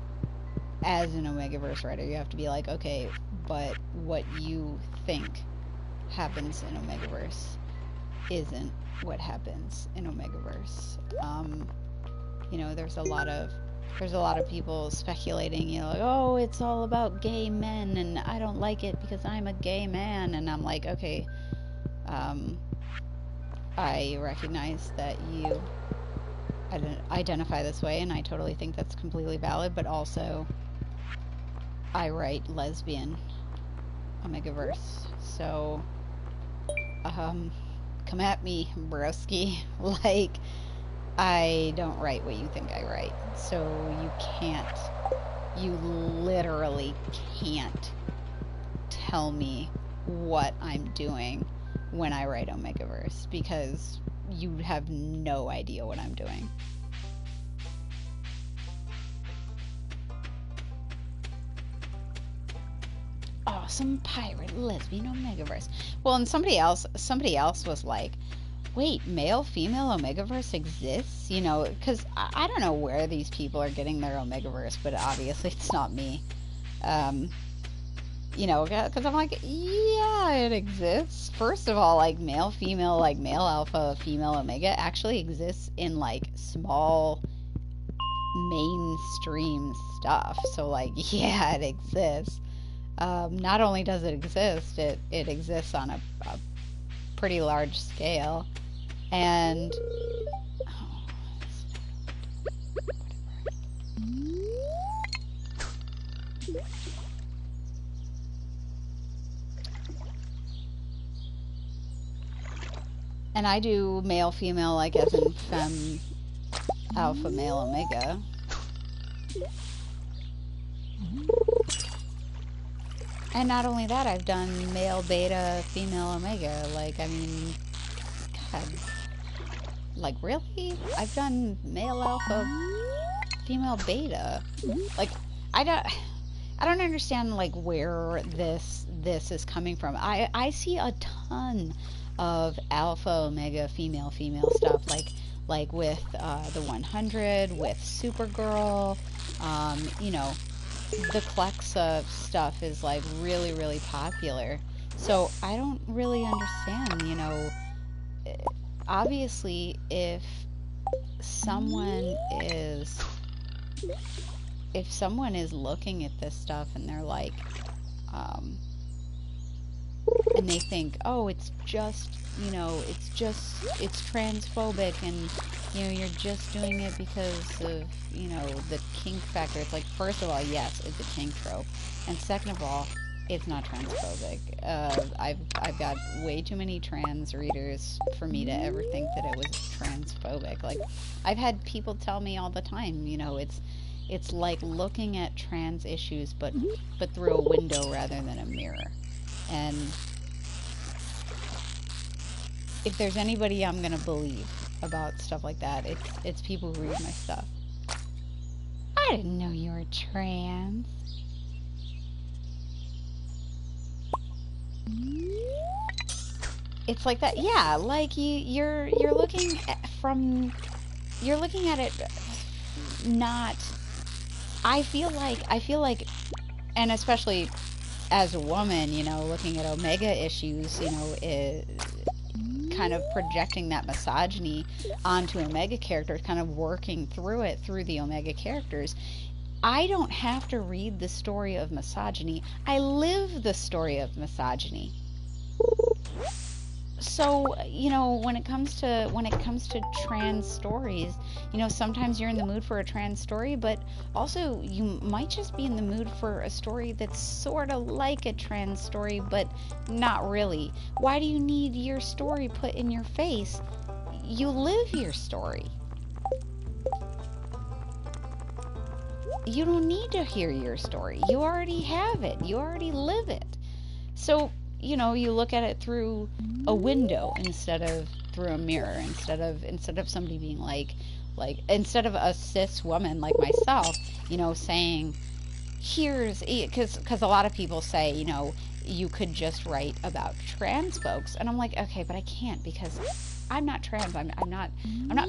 as an Omegaverse writer, you have to be like, okay, but what you think happens in Omegaverse isn't what happens in Omegaverse. You know, there's a lot of people speculating, you know, like, oh, it's all about gay men, and I don't like it because I'm a gay man, and I'm like, okay, I recognize that you identify this way, and I totally think that's completely valid, but also, I write lesbian Omegaverse, so, come at me, broski. Like, I don't write what you think I write, so you literally can't tell me what I'm doing when I write Omegaverse, because you have no idea what I'm doing. Awesome pirate lesbian Omegaverse. Well, and somebody else was like, wait, male female Omegaverse exists? You know, because I don't know where these people are getting their Omegaverse, but obviously it's not me. You know, because I'm like, yeah, it exists. First of all, like male female, like male alpha, female omega actually exists in like small mainstream stuff. So like, yeah, it exists. Not only does it exist, it exists on a pretty large scale, and I do male female, like as in femme alpha male omega. And not only that, I've done male beta, female omega. Like, I mean, God. Like, really? I've done male alpha, female beta. Like, I don't understand, like, where this is coming from. I see a ton of alpha, omega, female stuff. Like with, the 100, with Supergirl, you know, the Klexa stuff is like really, really popular. So I don't really understand, you know, obviously if someone is looking at this stuff and they're like, and they think, oh, it's just, you know, it's transphobic, and, you know, you're just doing it because of, you know, the kink factor. It's like, first of all, yes, it's a kink trope, and second of all, it's not transphobic. I've got way too many trans readers for me to ever think that it was transphobic. Like, I've had people tell me all the time, you know, it's like looking at trans issues, but through a window rather than a mirror. And if there's anybody I'm gonna believe about stuff like that, it's people who read my stuff. I didn't know you were trans. It's like that, yeah. Like you're looking at it. Not. I feel like, and especially as a woman, you know, looking at Omega issues, you know, kind of projecting that misogyny onto Omega characters, kind of working through it through the Omega characters. I don't have to read the story of misogyny. I live the story of misogyny. So, you know, when it comes to trans stories, you know, sometimes you're in the mood for a trans story, but also you might just be in the mood for a story that's sort of like a trans story, but not really. Why do you need your story put in your face? You live your story. you don't need to hear your story. You already have it. You already live it. So, you know, you look at it through a window instead of through a mirror, instead of somebody being like instead of a cis woman like myself, you know, saying here's because a lot of people say, you know, you could just write about trans folks, and I'm like, okay, but I can't because I'm not trans. I'm not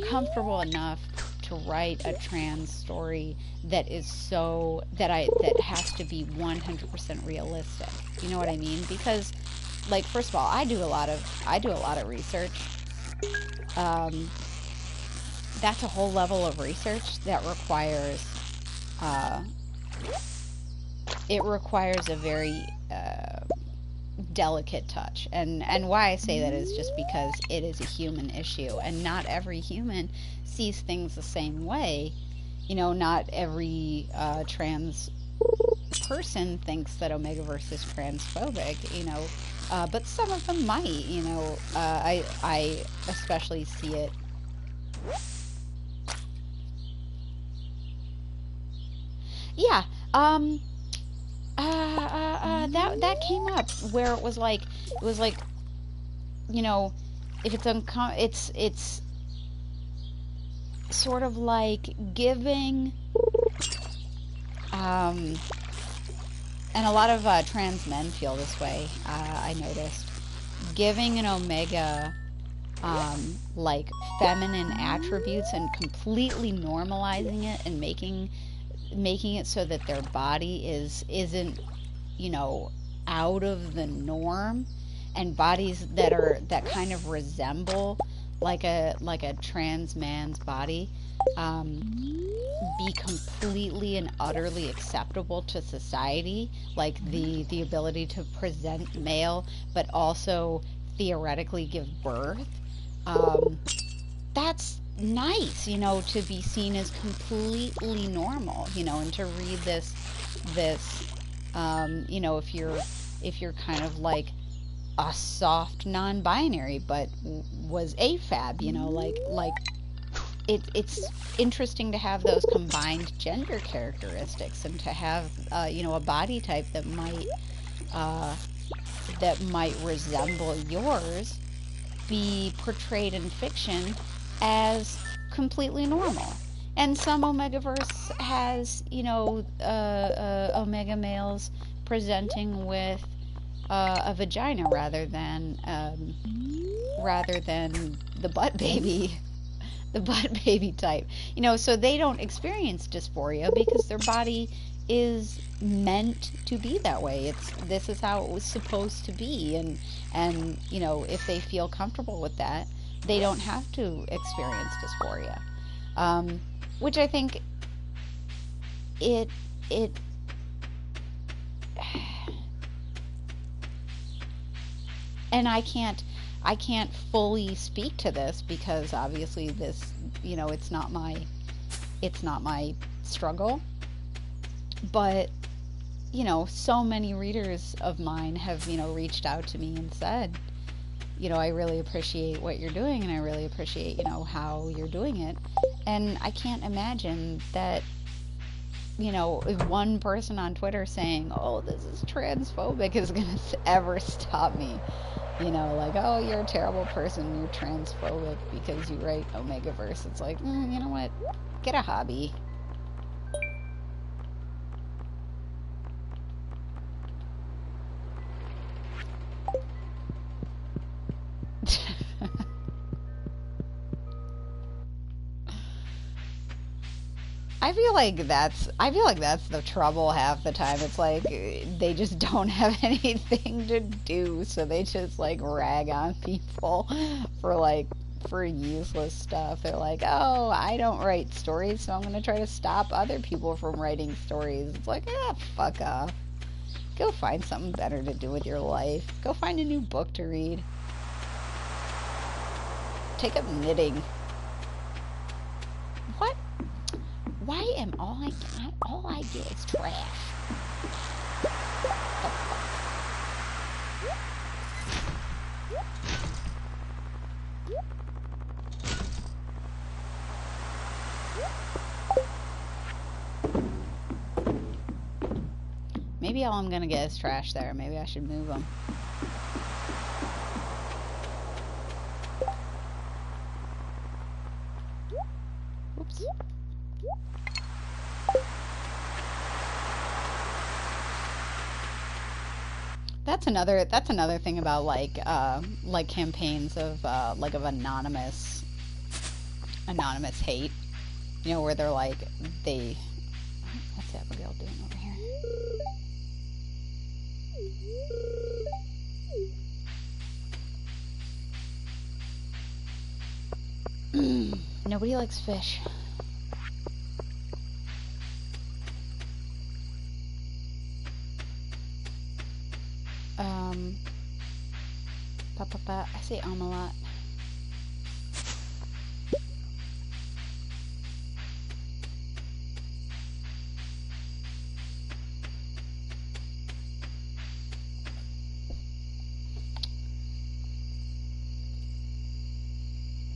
comfortable enough to write a trans story that is that has to be 100% realistic. You know what I mean? Because, like, first of all, I do a lot of research. Um, that's a whole level of research that requires uh, it requires a very delicate touch. And why I say that is just because it is a human issue, and not every human sees things the same way. You know, not every trans person thinks that Omegaverse is transphobic, you know, but some of them might, you know. I especially see it. Yeah. That came up where it was like, you know, if it's sort of like giving, um, and a lot of trans men feel this way. I noticed giving an Omega like feminine attributes and completely normalizing it and making it so that their body isn't, you know, out of the norm, and bodies that kind of resemble like a trans man's body, um, be completely and utterly acceptable to society, like the ability to present male but also theoretically give birth. um, that's nice, you know, to be seen as completely normal, you know, and to read this you know, if you're kind of like a soft non-binary but was AFAB, you know, like it's interesting to have those combined gender characteristics, and to have you know, a body type uh, that might resemble yours be portrayed in fiction as completely normal. And some Omegaverse has, you know, Omega males presenting with a vagina rather than the butt baby, the butt baby type. You know, so they don't experience dysphoria because their body is meant to be that way. This is how it was supposed to be, and you know, if they feel comfortable with that, they don't have to experience dysphoria. Which I think it and I can't fully speak to this because obviously this, you know, it's not my struggle. But, you know, so many readers of mine have, you know, reached out to me and said, you know, I really appreciate what you're doing, and I really appreciate, you know, how you're doing it. And I can't imagine that, you know, if one person on Twitter saying, oh, this is transphobic is going to ever stop me. You know, like, oh, you're a terrible person, you're transphobic because you write Omegaverse. It's like, you know what? Get a hobby. I feel like that's the trouble half the time. It's like they just don't have anything to do, so they just like rag on people for useless stuff. They're like, "Oh, I don't write stories, so I'm going to try to stop other people from writing stories." It's like, fuck off. Go find something better to do with your life. Go find a new book to read. Take up knitting. What? Why am all I get is trash? maybe all I'm gonna get is trash there. Maybe I should move them. Oops. That's another thing about like campaigns of of anonymous hate. You know, where they're like what's Abigail doing over here? Nobody likes fish. I say a lot.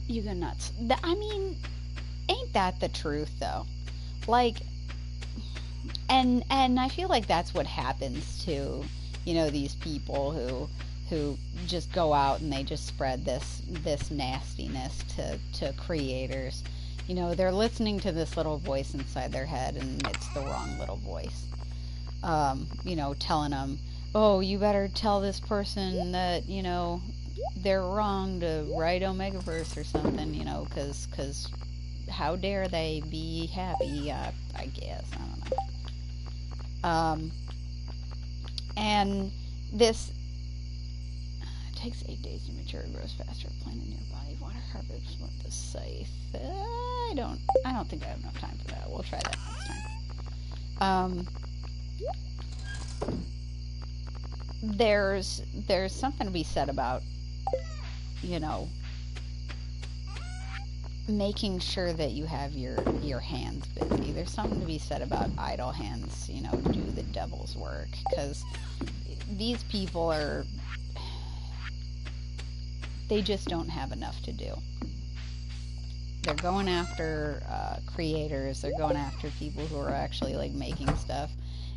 You go nuts. I mean, ain't that the truth though? Like, and I feel like that's what happens to, you know, these people who just go out and they just spread this nastiness to creators. You know, they're listening to this little voice inside their head, and it's the wrong little voice. You know, telling them, oh, you better tell this person that, you know, they're wrong to write Omegaverse or something, you know, because how dare they be happy, I guess, I don't know. And this takes 8 days to mature, grows faster, plant a nearby, water harvest with the scythe. I don't think I have enough time for that. We'll try that next time. There's something to be said about, you know, making sure that you have your hands busy. There's something to be said about idle hands, you know, do the devil's work, because these people they just don't have enough to do. They're going after creators, they're going after people who are actually like making stuff,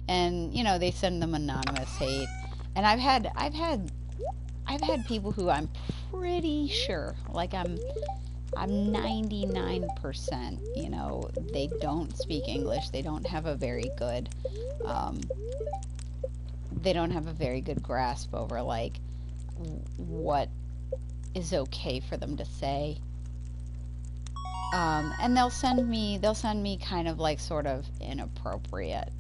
and you know, they send them anonymous hate. And I've had people who I'm pretty sure, like I'm 99%, you know, they don't speak English. They don't have a very good grasp over like what is okay for them to say. And they'll send me kind of like sort of inappropriate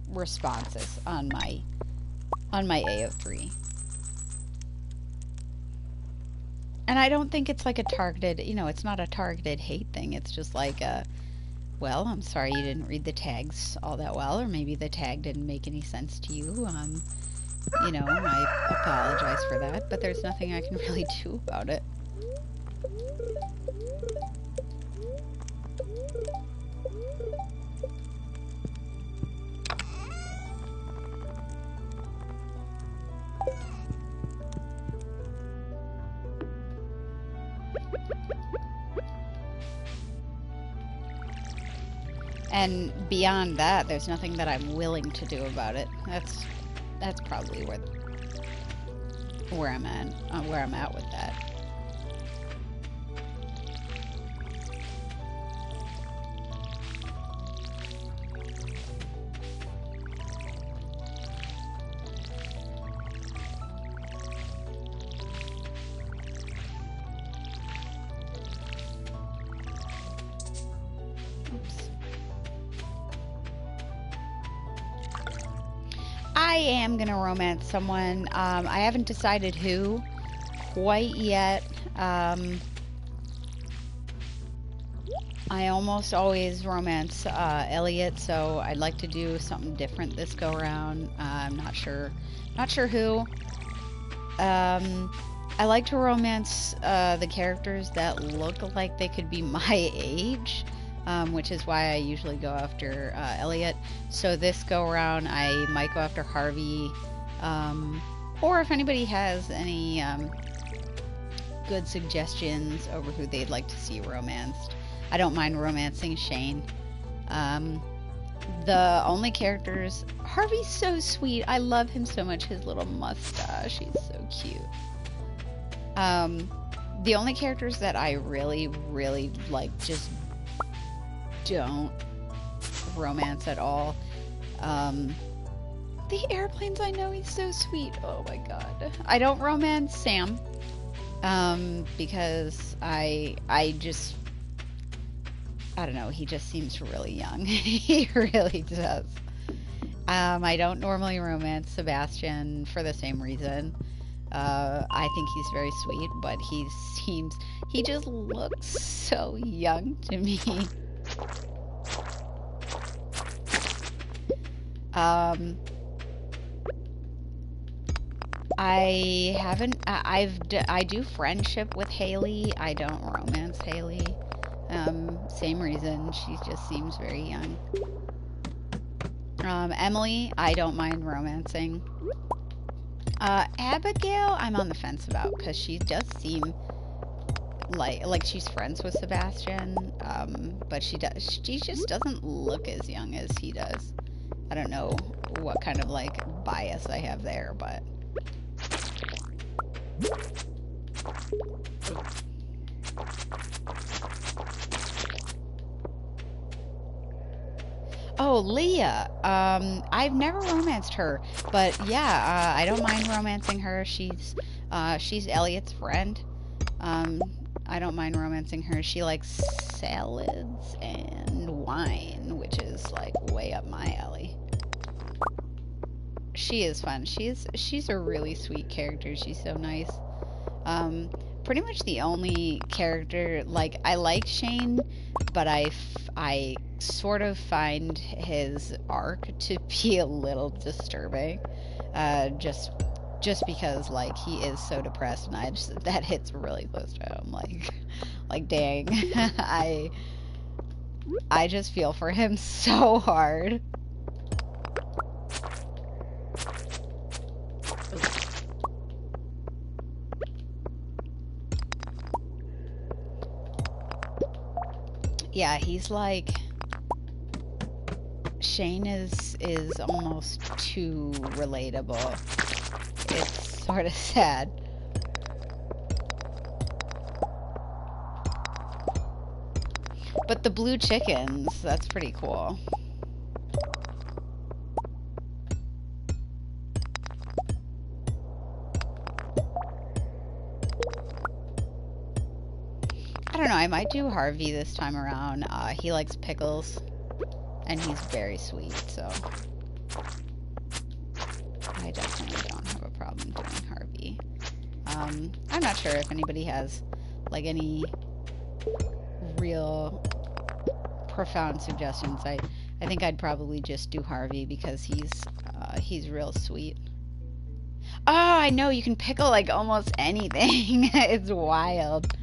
responses on my AO3. And I don't think it's like a targeted, you know, it's not a targeted hate thing. It's just like well, I'm sorry you didn't read the tags all that well, or maybe the tag didn't make any sense to you. You know, I apologize for that, but there's nothing I can really do about it. And beyond that, there's nothing that I'm willing to do about it. That's probably where I'm at with that. I am gonna romance someone. I haven't decided who quite yet. I almost always romance Elliot, so I'd like to do something different this go around. I'm not sure who. I like to romance the characters that look like they could be my age. Which is why I usually go after Elliot. So this go around, I might go after Harvey, or if anybody has any good suggestions over who they'd like to see romanced. I don't mind romancing Shane. The only characters... Harvey's so sweet. I love him so much. His little mustache. He's so cute. The only characters that I really, really, like, just don't romance at all. The airplanes, I know, he's so sweet. Oh my god. I don't romance Sam. Because I don't know, he just seems really young. He really does. I don't normally romance Sebastian for the same reason. I think he's very sweet, but he just looks so young to me. I do friendship with Haley. I don't romance Haley. Same reason. She just seems very young. Emily, I don't mind romancing. Abigail, I'm on the fence about, because she does seem like she's friends with Sebastian, but she just doesn't look as young as he does. I don't know what kind of, like, bias I have there, but... Oh, Leah. I've never romanced her, but yeah, I don't mind romancing her. She's Elliot's friend. I don't mind romancing her. She likes salads and wine, which is like way up my alley. She is fun. She's a really sweet character. She's so nice. Pretty much the only character, like, I like Shane, but I sort of find his arc to be a little disturbing. Just because, like, he is so depressed, and that hits really close to home. Like dang, I just feel for him so hard. Yeah, he's like... Shane is almost too relatable. It's sort of sad. But the blue chickens, that's pretty cool. I don't know, I might do Harvey this time around. He likes pickles, and he's very sweet, so I definitely don't have a problem doing Harvey. I'm not sure if anybody has, like, any real profound suggestions. I think I'd probably just do Harvey because he's real sweet. Oh, I know, you can pickle, like, almost anything. It's wild.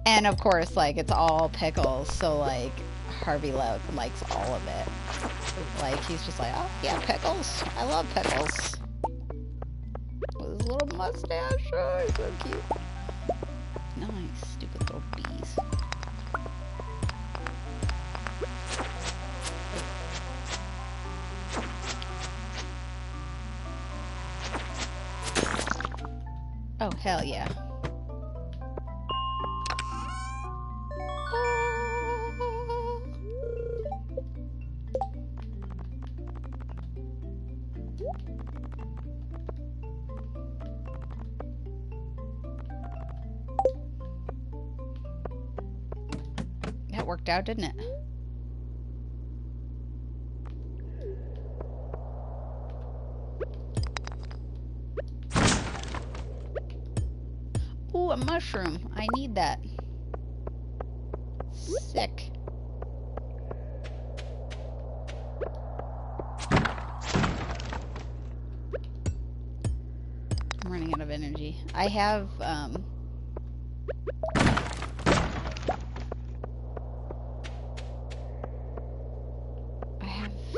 And of course, like, it's all pickles, so, like, Harvey likes all of it. Like, he's just like, oh, yeah, pickles. I love pickles. With his little mustache. Oh, he's so cute. Nice, stupid little bees. Oh, hell yeah. That worked out, didn't it? Ooh, a mushroom. I need that. Sick. I'm running out of energy. I have,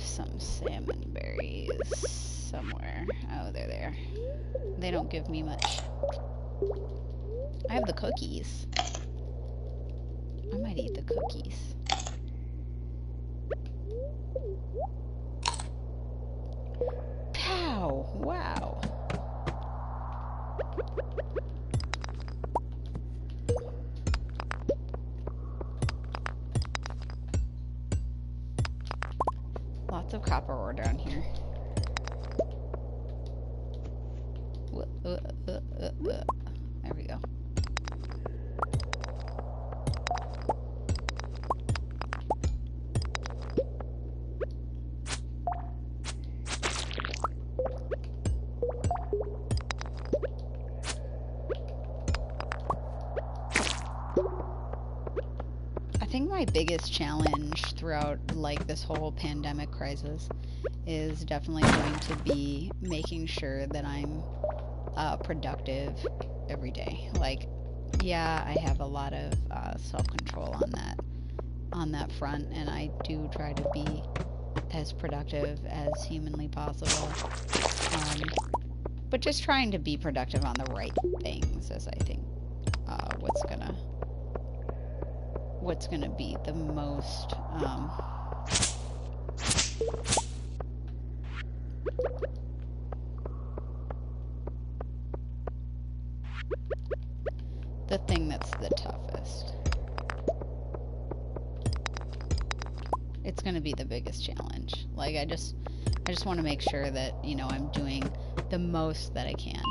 some salmon berries somewhere. Oh, they're there. They don't give me much. I have the cookies. I might eat the cookies. Pow! Wow. Lots of copper ore down here. There we go. I think my biggest challenge throughout like this whole pandemic crisis is definitely going to be making sure that I'm productive every day. Like, yeah, I have a lot of self-control on that front, and I do try to be as productive as humanly possible. But just trying to be productive on the right things is, I think, what's gonna be the most the thing that's the toughest. It's gonna be the biggest challenge. Like, I just want to make sure that, you know, I'm doing the most that I can.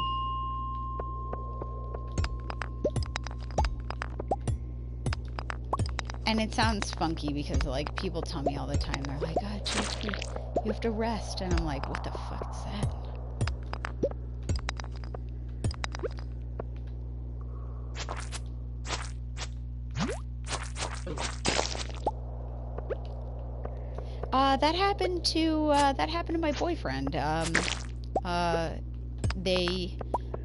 And it sounds funky because, like, people tell me all the time, they're like, oh, you have to rest. And I'm like, what the fuck is that? That happened to my boyfriend.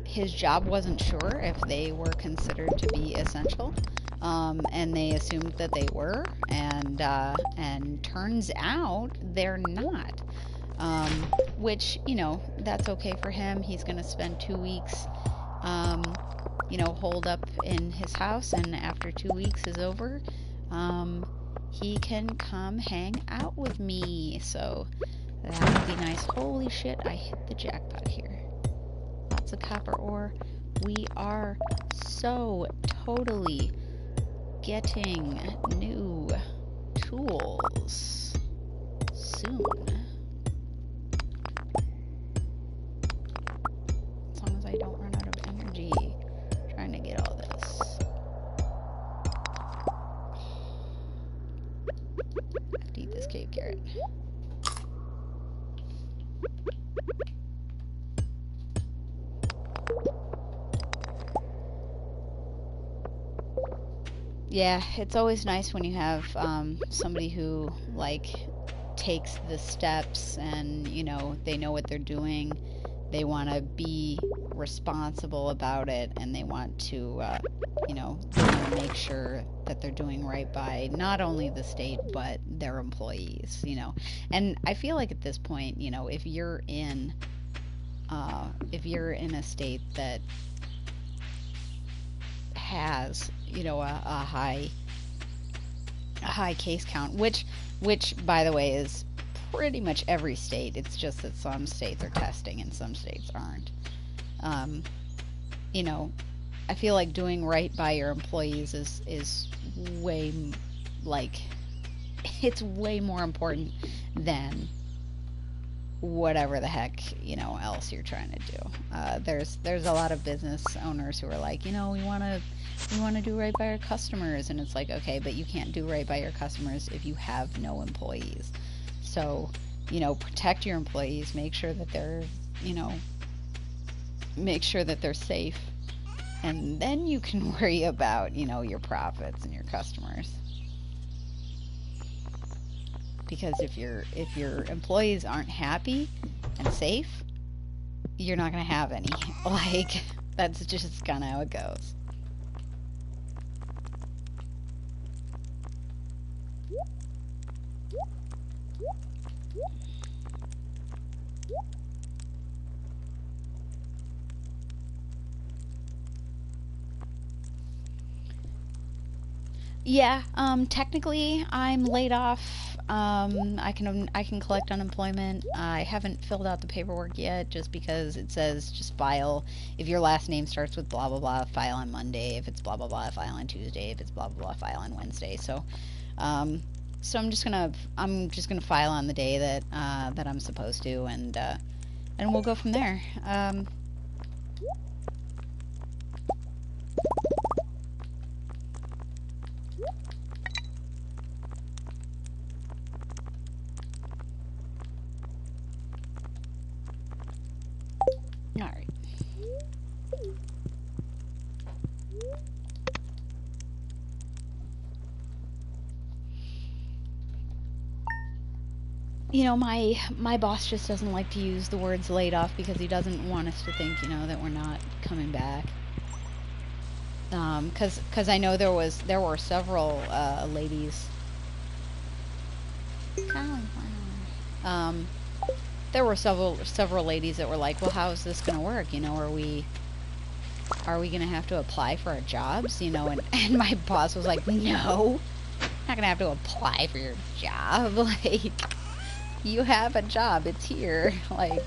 His job wasn't sure if they were considered to be essential. And they assumed that they were, and turns out they're not. Which, you know, that's okay for him. He's gonna spend 2 weeks, you know, holed up in his house, and after 2 weeks is over, he can come hang out with me. So that would be nice. Holy shit, I hit the jackpot here. Lots of copper ore. We are so totally getting new tools soon. As long as I don't run out of energy trying to get all this. I have to eat this cave carrot. Yeah, it's always nice when you have somebody who, like, takes the steps and, you know, they know what they're doing. They want to be responsible about it, and they want to, you know, they want to make sure that they're doing right by not only the state, but their employees, you know. And I feel like at this point, you know, if you're in a state that has, you know, a high case count, which by the way is pretty much every state. It's just that some states are testing and some states aren't. You know, I feel like doing right by your employees is way, like, it's way more important than whatever the heck, you know, else you're trying to do. There's a lot of business owners who are like, you know, we want to do right by our customers, and it's like, okay, but you can't do right by your customers if you have no employees. So, you know, protect your employees, make sure that they're, you know, make sure that they're safe, and then you can worry about, you know, your profits and your customers. Because if your employees aren't happy and safe, you're not gonna have any. Like, that's just kind of how it goes. Yeah, technically I'm laid off I can collect unemployment. I haven't filled out the paperwork yet just because it says just file. If your last name starts with blah blah blah, file on Monday. If it's blah blah blah, file on Tuesday. If it's blah blah blah, file on Wednesday. So I'm just gonna file on the day that I'm supposed to, and we'll go from there. All right. You know, my boss just doesn't like to use the words laid off because he doesn't want us to think, you know, that we're not coming back. Cause I know there were several ladies. There were several ladies that were like, well, how is this gonna work? You know, are we gonna have to apply for our jobs? You know, and my boss was like, no, not gonna have to apply for your job. Like, you have a job, it's here. Like,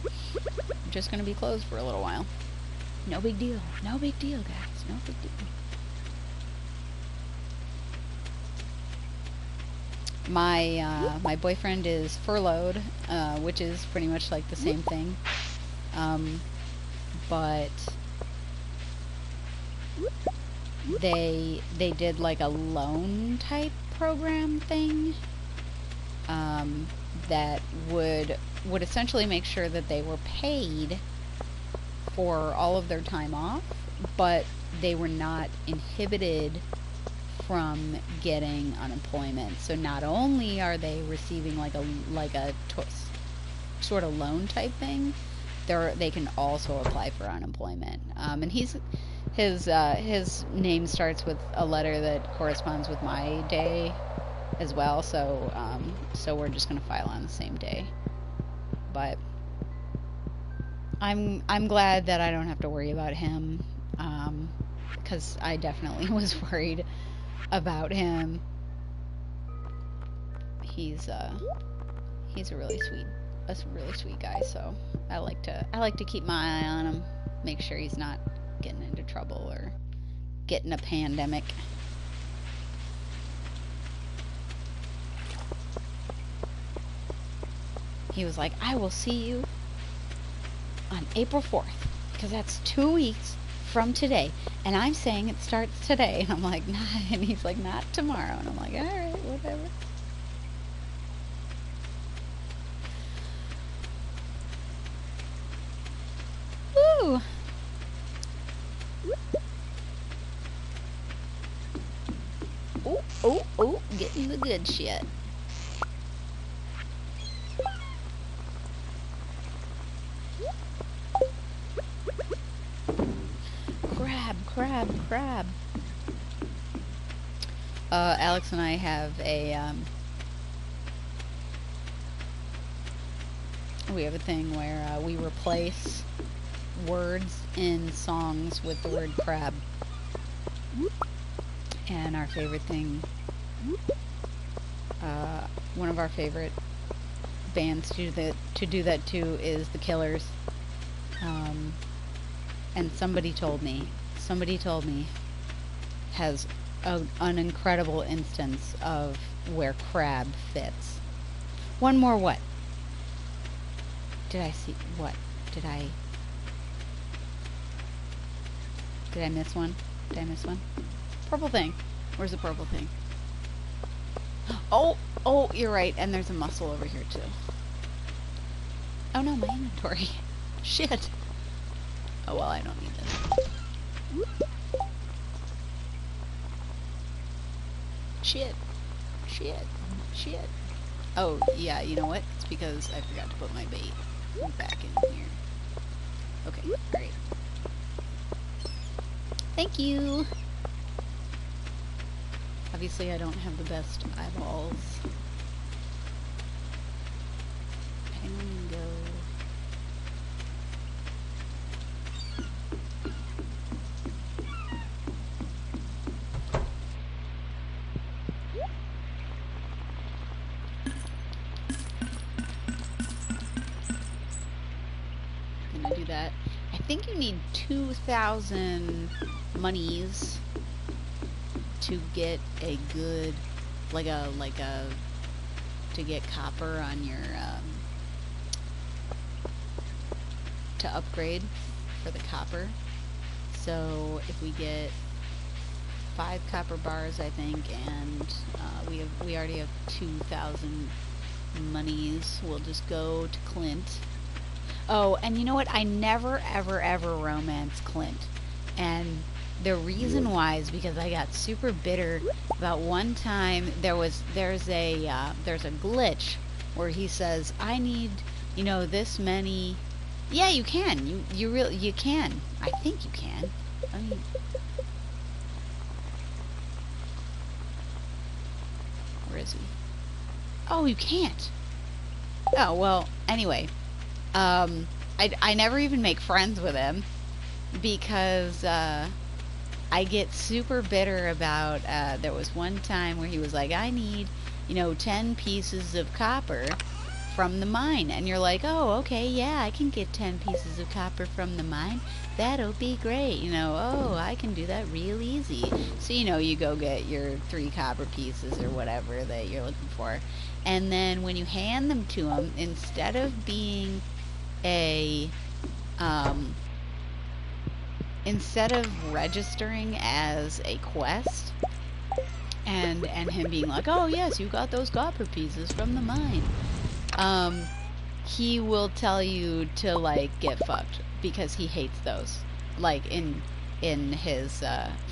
I'm just gonna be closed for a little while. No big deal. No big deal, guys. No big deal. My boyfriend is furloughed, which is pretty much like the same thing. But they did like a loan type program thing, that would essentially make sure that they were paid for all of their time off, but they were not inhibited from getting unemployment. So not only are they receiving like a sort of loan type thing, they can also apply for unemployment. And his name starts with a letter that corresponds with my day as well. So we're just gonna file on the same day. But I'm glad that I don't have to worry about him, because I definitely was worried about him. He's a really sweet guy, so I like to keep my eye on him, make sure he's not getting into trouble or getting a pandemic. He was like, I will see you on April 4th, because that's 2 weeks from today, and I'm saying it starts today. And I'm like, nah. And he's like, not tomorrow. And I'm like, all right, whatever. Woo! Oh, getting the good shit. Crab. Alex and I have we have a thing where we replace words in songs with the word crab. And our favorite thing, one of our favorite bands to do that to is The Killers. And somebody told me has an incredible instance of where crab fits. One more what? Did I see what? Did I miss one? Did I miss one? Purple thing. Where's the purple thing? Oh, you're right. And there's a muscle over here too. Oh no, my inventory. Shit. Oh well, I don't need this. Shit. Oh, yeah, you know what? It's because I forgot to put my bait back in here. Okay, great. Thank you! Obviously, I don't have the best eyeballs. Tango. do that. I think you need 2,000 monies to get a good, to get copper on your, to upgrade for the copper. So if we get 5 copper bars, I think, and we already have 2,000 monies, we'll just go to Clint. Oh, and you know what? I never, ever, ever romance Clint. And the reason why is because I got super bitter about one time there's a glitch where he says, I need, you know, this many. Yeah, you can. You can. I think you can. I mean, where is he? Oh, you can't. Oh, well, anyway. I never even make friends with him because I get super bitter about, there was one time where he was like, I need, you know, 10 pieces of copper from the mine. And you're like, oh, okay, yeah, I can get 10 pieces of copper from the mine. That'll be great. You know, oh, I can do that real easy. So, you know, you go get your 3 copper pieces or whatever that you're looking for. And then when you hand them to him, instead of being instead of registering as a quest and him being like, oh yes, you got those copper pieces from the mine, he will tell you to like get fucked because he hates those. Like in his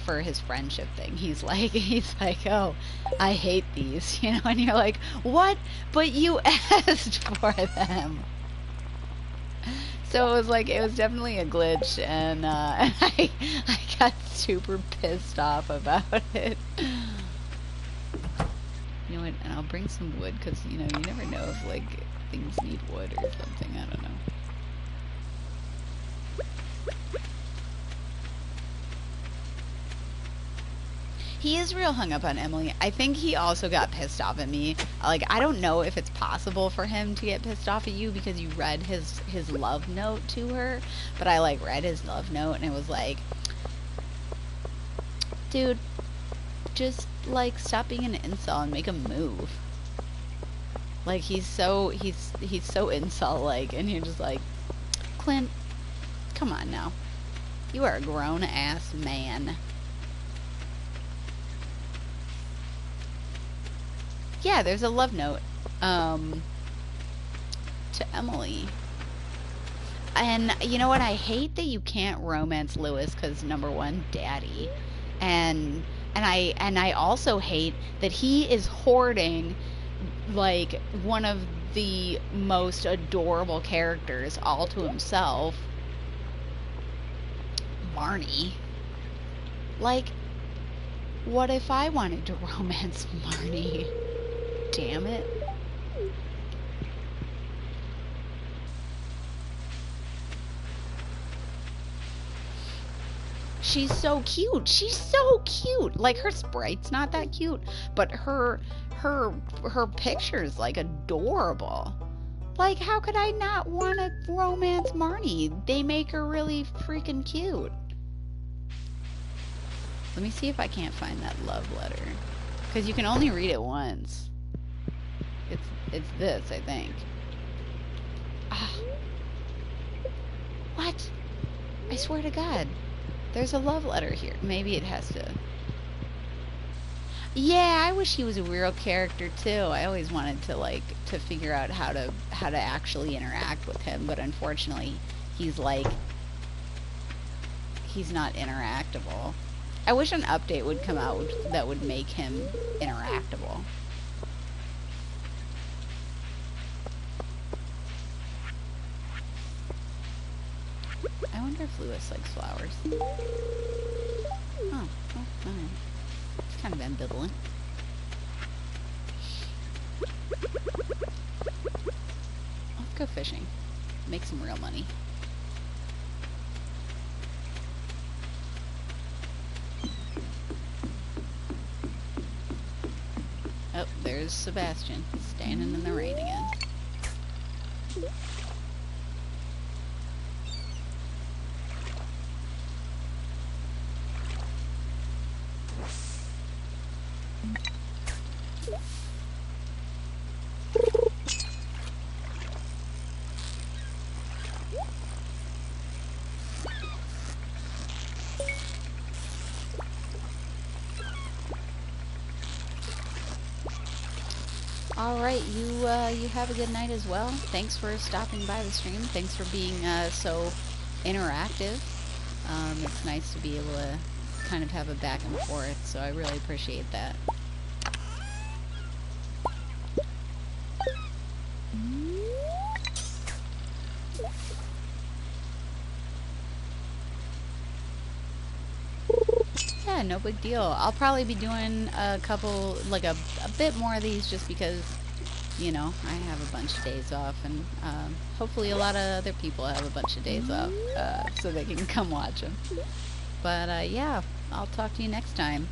for his friendship thing, he's like oh, I hate these, you know, and you're like, what? But you asked for them. So it was definitely a glitch, and I got super pissed off about it. You know what, and I'll bring some wood, because, you know, you never know if, like, things need wood or something, I don't know. He is real hung up on Emily. I think he also got pissed off at me. Like, I don't know if it's possible for him to get pissed off at you because you read his love note to her. But I, like, read his love note and it was like, dude, just, like, stop being an incel and make a move. Like, he's so incel-like, and you're just like, Clint, come on now. You are a grown-ass man. Yeah, there's a love note to Emily. And you know what? I hate that you can't romance Lewis because, number one, daddy. And I also hate that he is hoarding, like, one of the most adorable characters all to himself. Marnie. Like, what if I wanted to romance Marnie? Damn it. She's so cute. She's so cute. Like, her sprite's not that cute, but her picture's, like, adorable. Like, how could I not want to romance Marnie? They make her really freaking cute. Let me see if I can't find that love letter. Because you can only read it once. It's this, I think. Ah. What? I swear to God. There's a love letter here. Maybe it has to... Yeah, I wish he was a real character too. I always wanted to, like, to figure out how to actually interact with him, but unfortunately he's like, he's not interactable. I wish an update would come out that would make him interactable. I wonder if Lewis likes flowers. Oh, well, alright. It's kind of ambivalent. Let's go fishing. Make some real money. Oh, there's Sebastian, standing in the rain again. Alright, you have a good night as well. Thanks for stopping by the stream. Thanks for being so interactive. It's nice to be able to kind of have a back and forth, so I really appreciate that. Yeah, no big deal. I'll probably be doing a couple, like a bit more of these just because, you know, I have a bunch of days off, and hopefully a lot of other people have a bunch of days off, so they can come watch them. But yeah, I'll talk to you next time.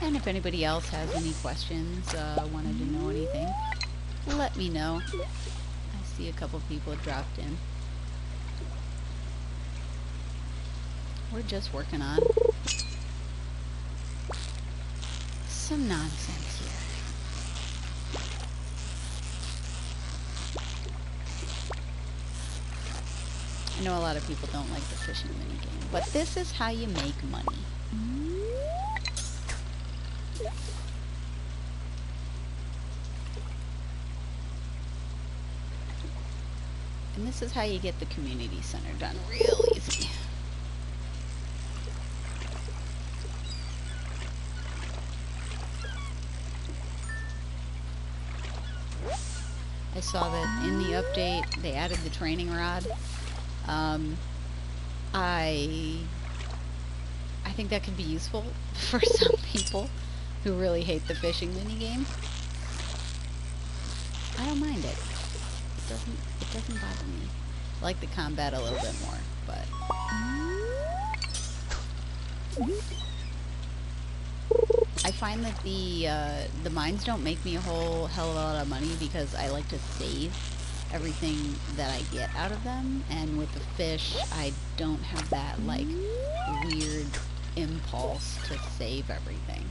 And if anybody else has any questions, wanted to know anything, let me know. I see a couple people dropped in. We're just working on some nonsense here. I know a lot of people don't like the fishing minigame, but this is how you make money. And this is how you get the community center done real easy. I saw that in the update they added the training rod. I think that could be useful for some people who really hate the fishing minigame. I don't mind it. It doesn't bother me. I like the combat a little bit more, but I find that the mines don't make me a whole hell of a lot of money because I like to save everything that I get out of them, and with the fish I don't have that like weird impulse to save everything.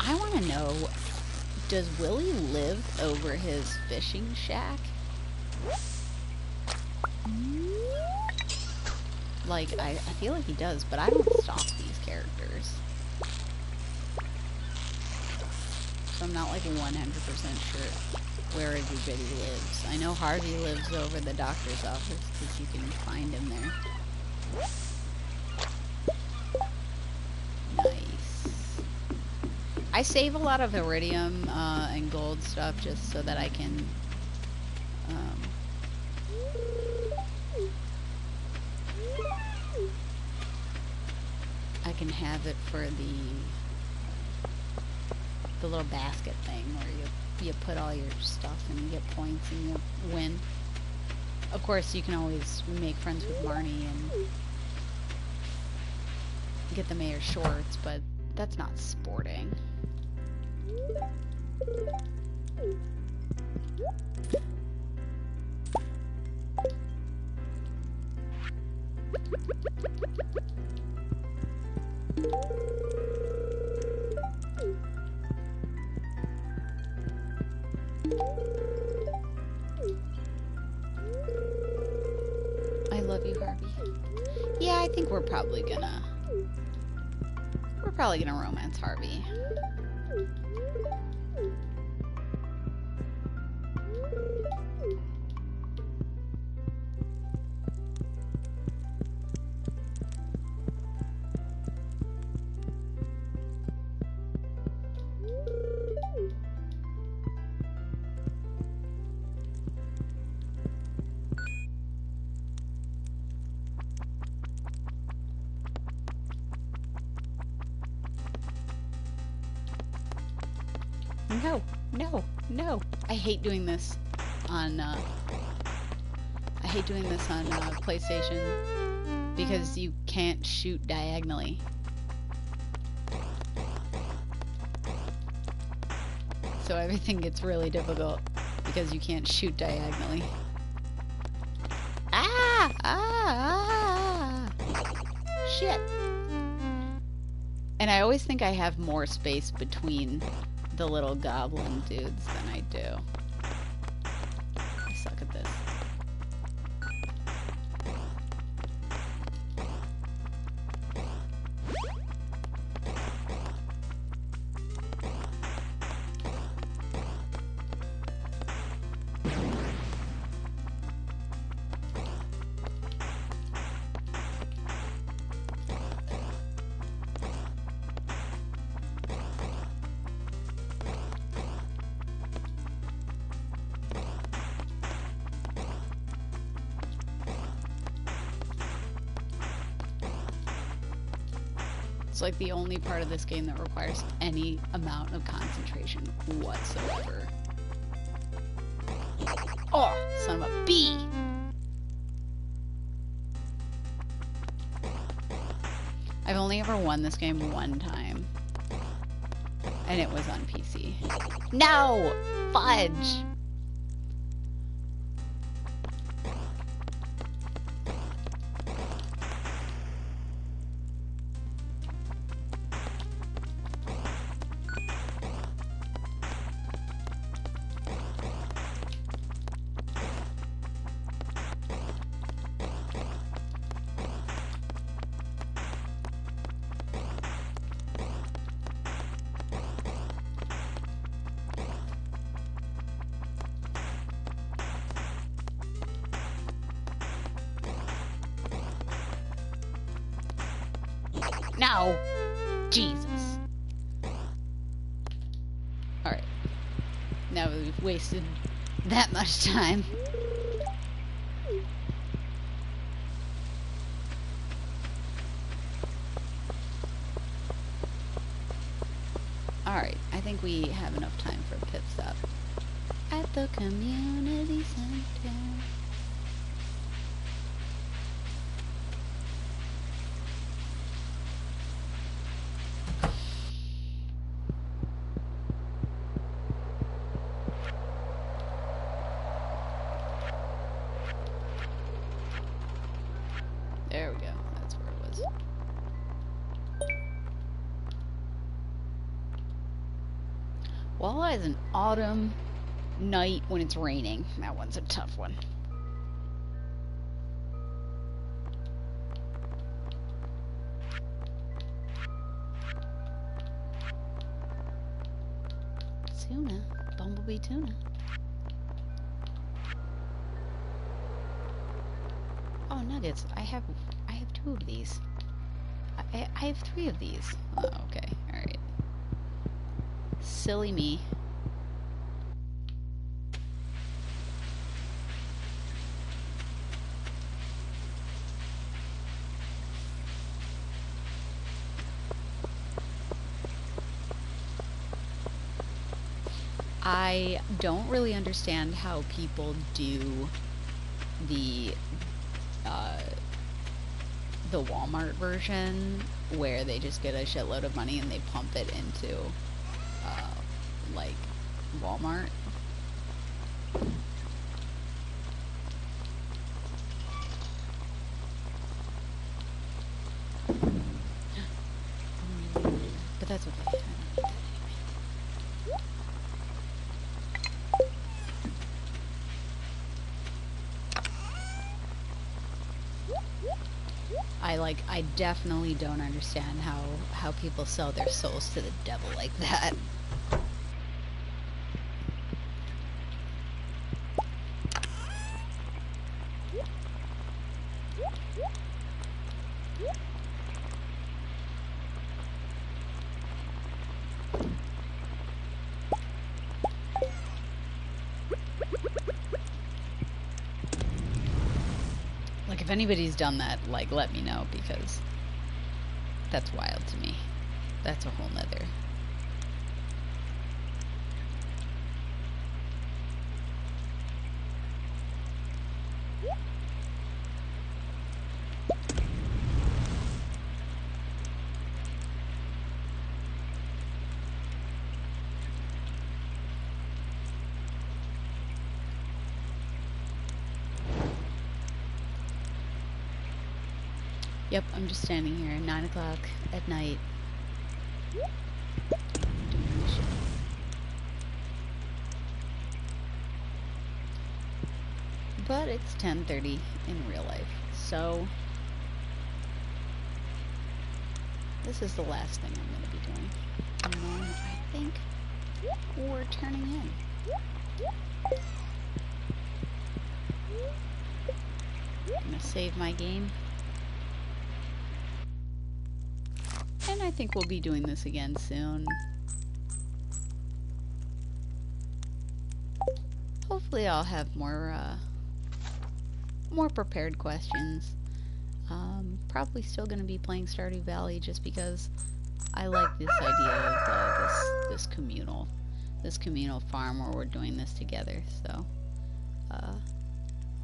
I want to know, does Willie live over his fishing shack? Like, I feel like he does, but I don't stalk these characters. So I'm not like 100% sure where everybody lives. I know Harvey lives over the doctor's office because you can find him there. Nice. I save a lot of iridium and gold stuff just so that I can have it for the little basket thing where you put all your stuff and you get points and you win. Of course, you can always make friends with Marnie and get the mayor's shorts, but that's not sporting. I love you, Harvey. Yeah, I think we're probably gonna romance Harvey. No. I hate doing this on PlayStation because you can't shoot diagonally. So everything gets really difficult because you can't shoot diagonally. Ah! Shit. And I always think I have more space between the little goblin dudes than I do. I suck at this. It's like the only part of this game that requires any amount of concentration whatsoever. Oh, son of a bee! I've only ever won this game one time. And it was on PC. No! Fudge! No! Jesus. Alright. Now that we've wasted that much time. Alright, I think we have enough time for a pit stop. At the community center. There we go. That's where it was. Walleye is an autumn night when it's raining. That one's a tough one. Tuna. Bumblebee tuna. Oh, nuggets. I have 2 of these. I have 3 of these. Oh, okay. Alright. Silly me. I don't really understand how people do the Walmart version where they just get a shitload of money and they pump it into like Walmart. But that's okay. I definitely don't understand how people sell their souls to the devil like that. Like, if anybody's done that, like, let me know, because that's wild to me. That's a whole nother. Yep, I'm just standing here at 9 o'clock at night, But it's 10:30 in real life, so this is the last thing I'm going to be doing. And then I think we're turning in. I'm going to save my game. And I think we'll be doing this again soon. Hopefully I'll have more prepared questions. Probably still going to be playing Stardew Valley just because I like this idea of this communal farm where we're doing this together. So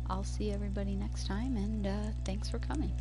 I'll see everybody next time, and thanks for coming.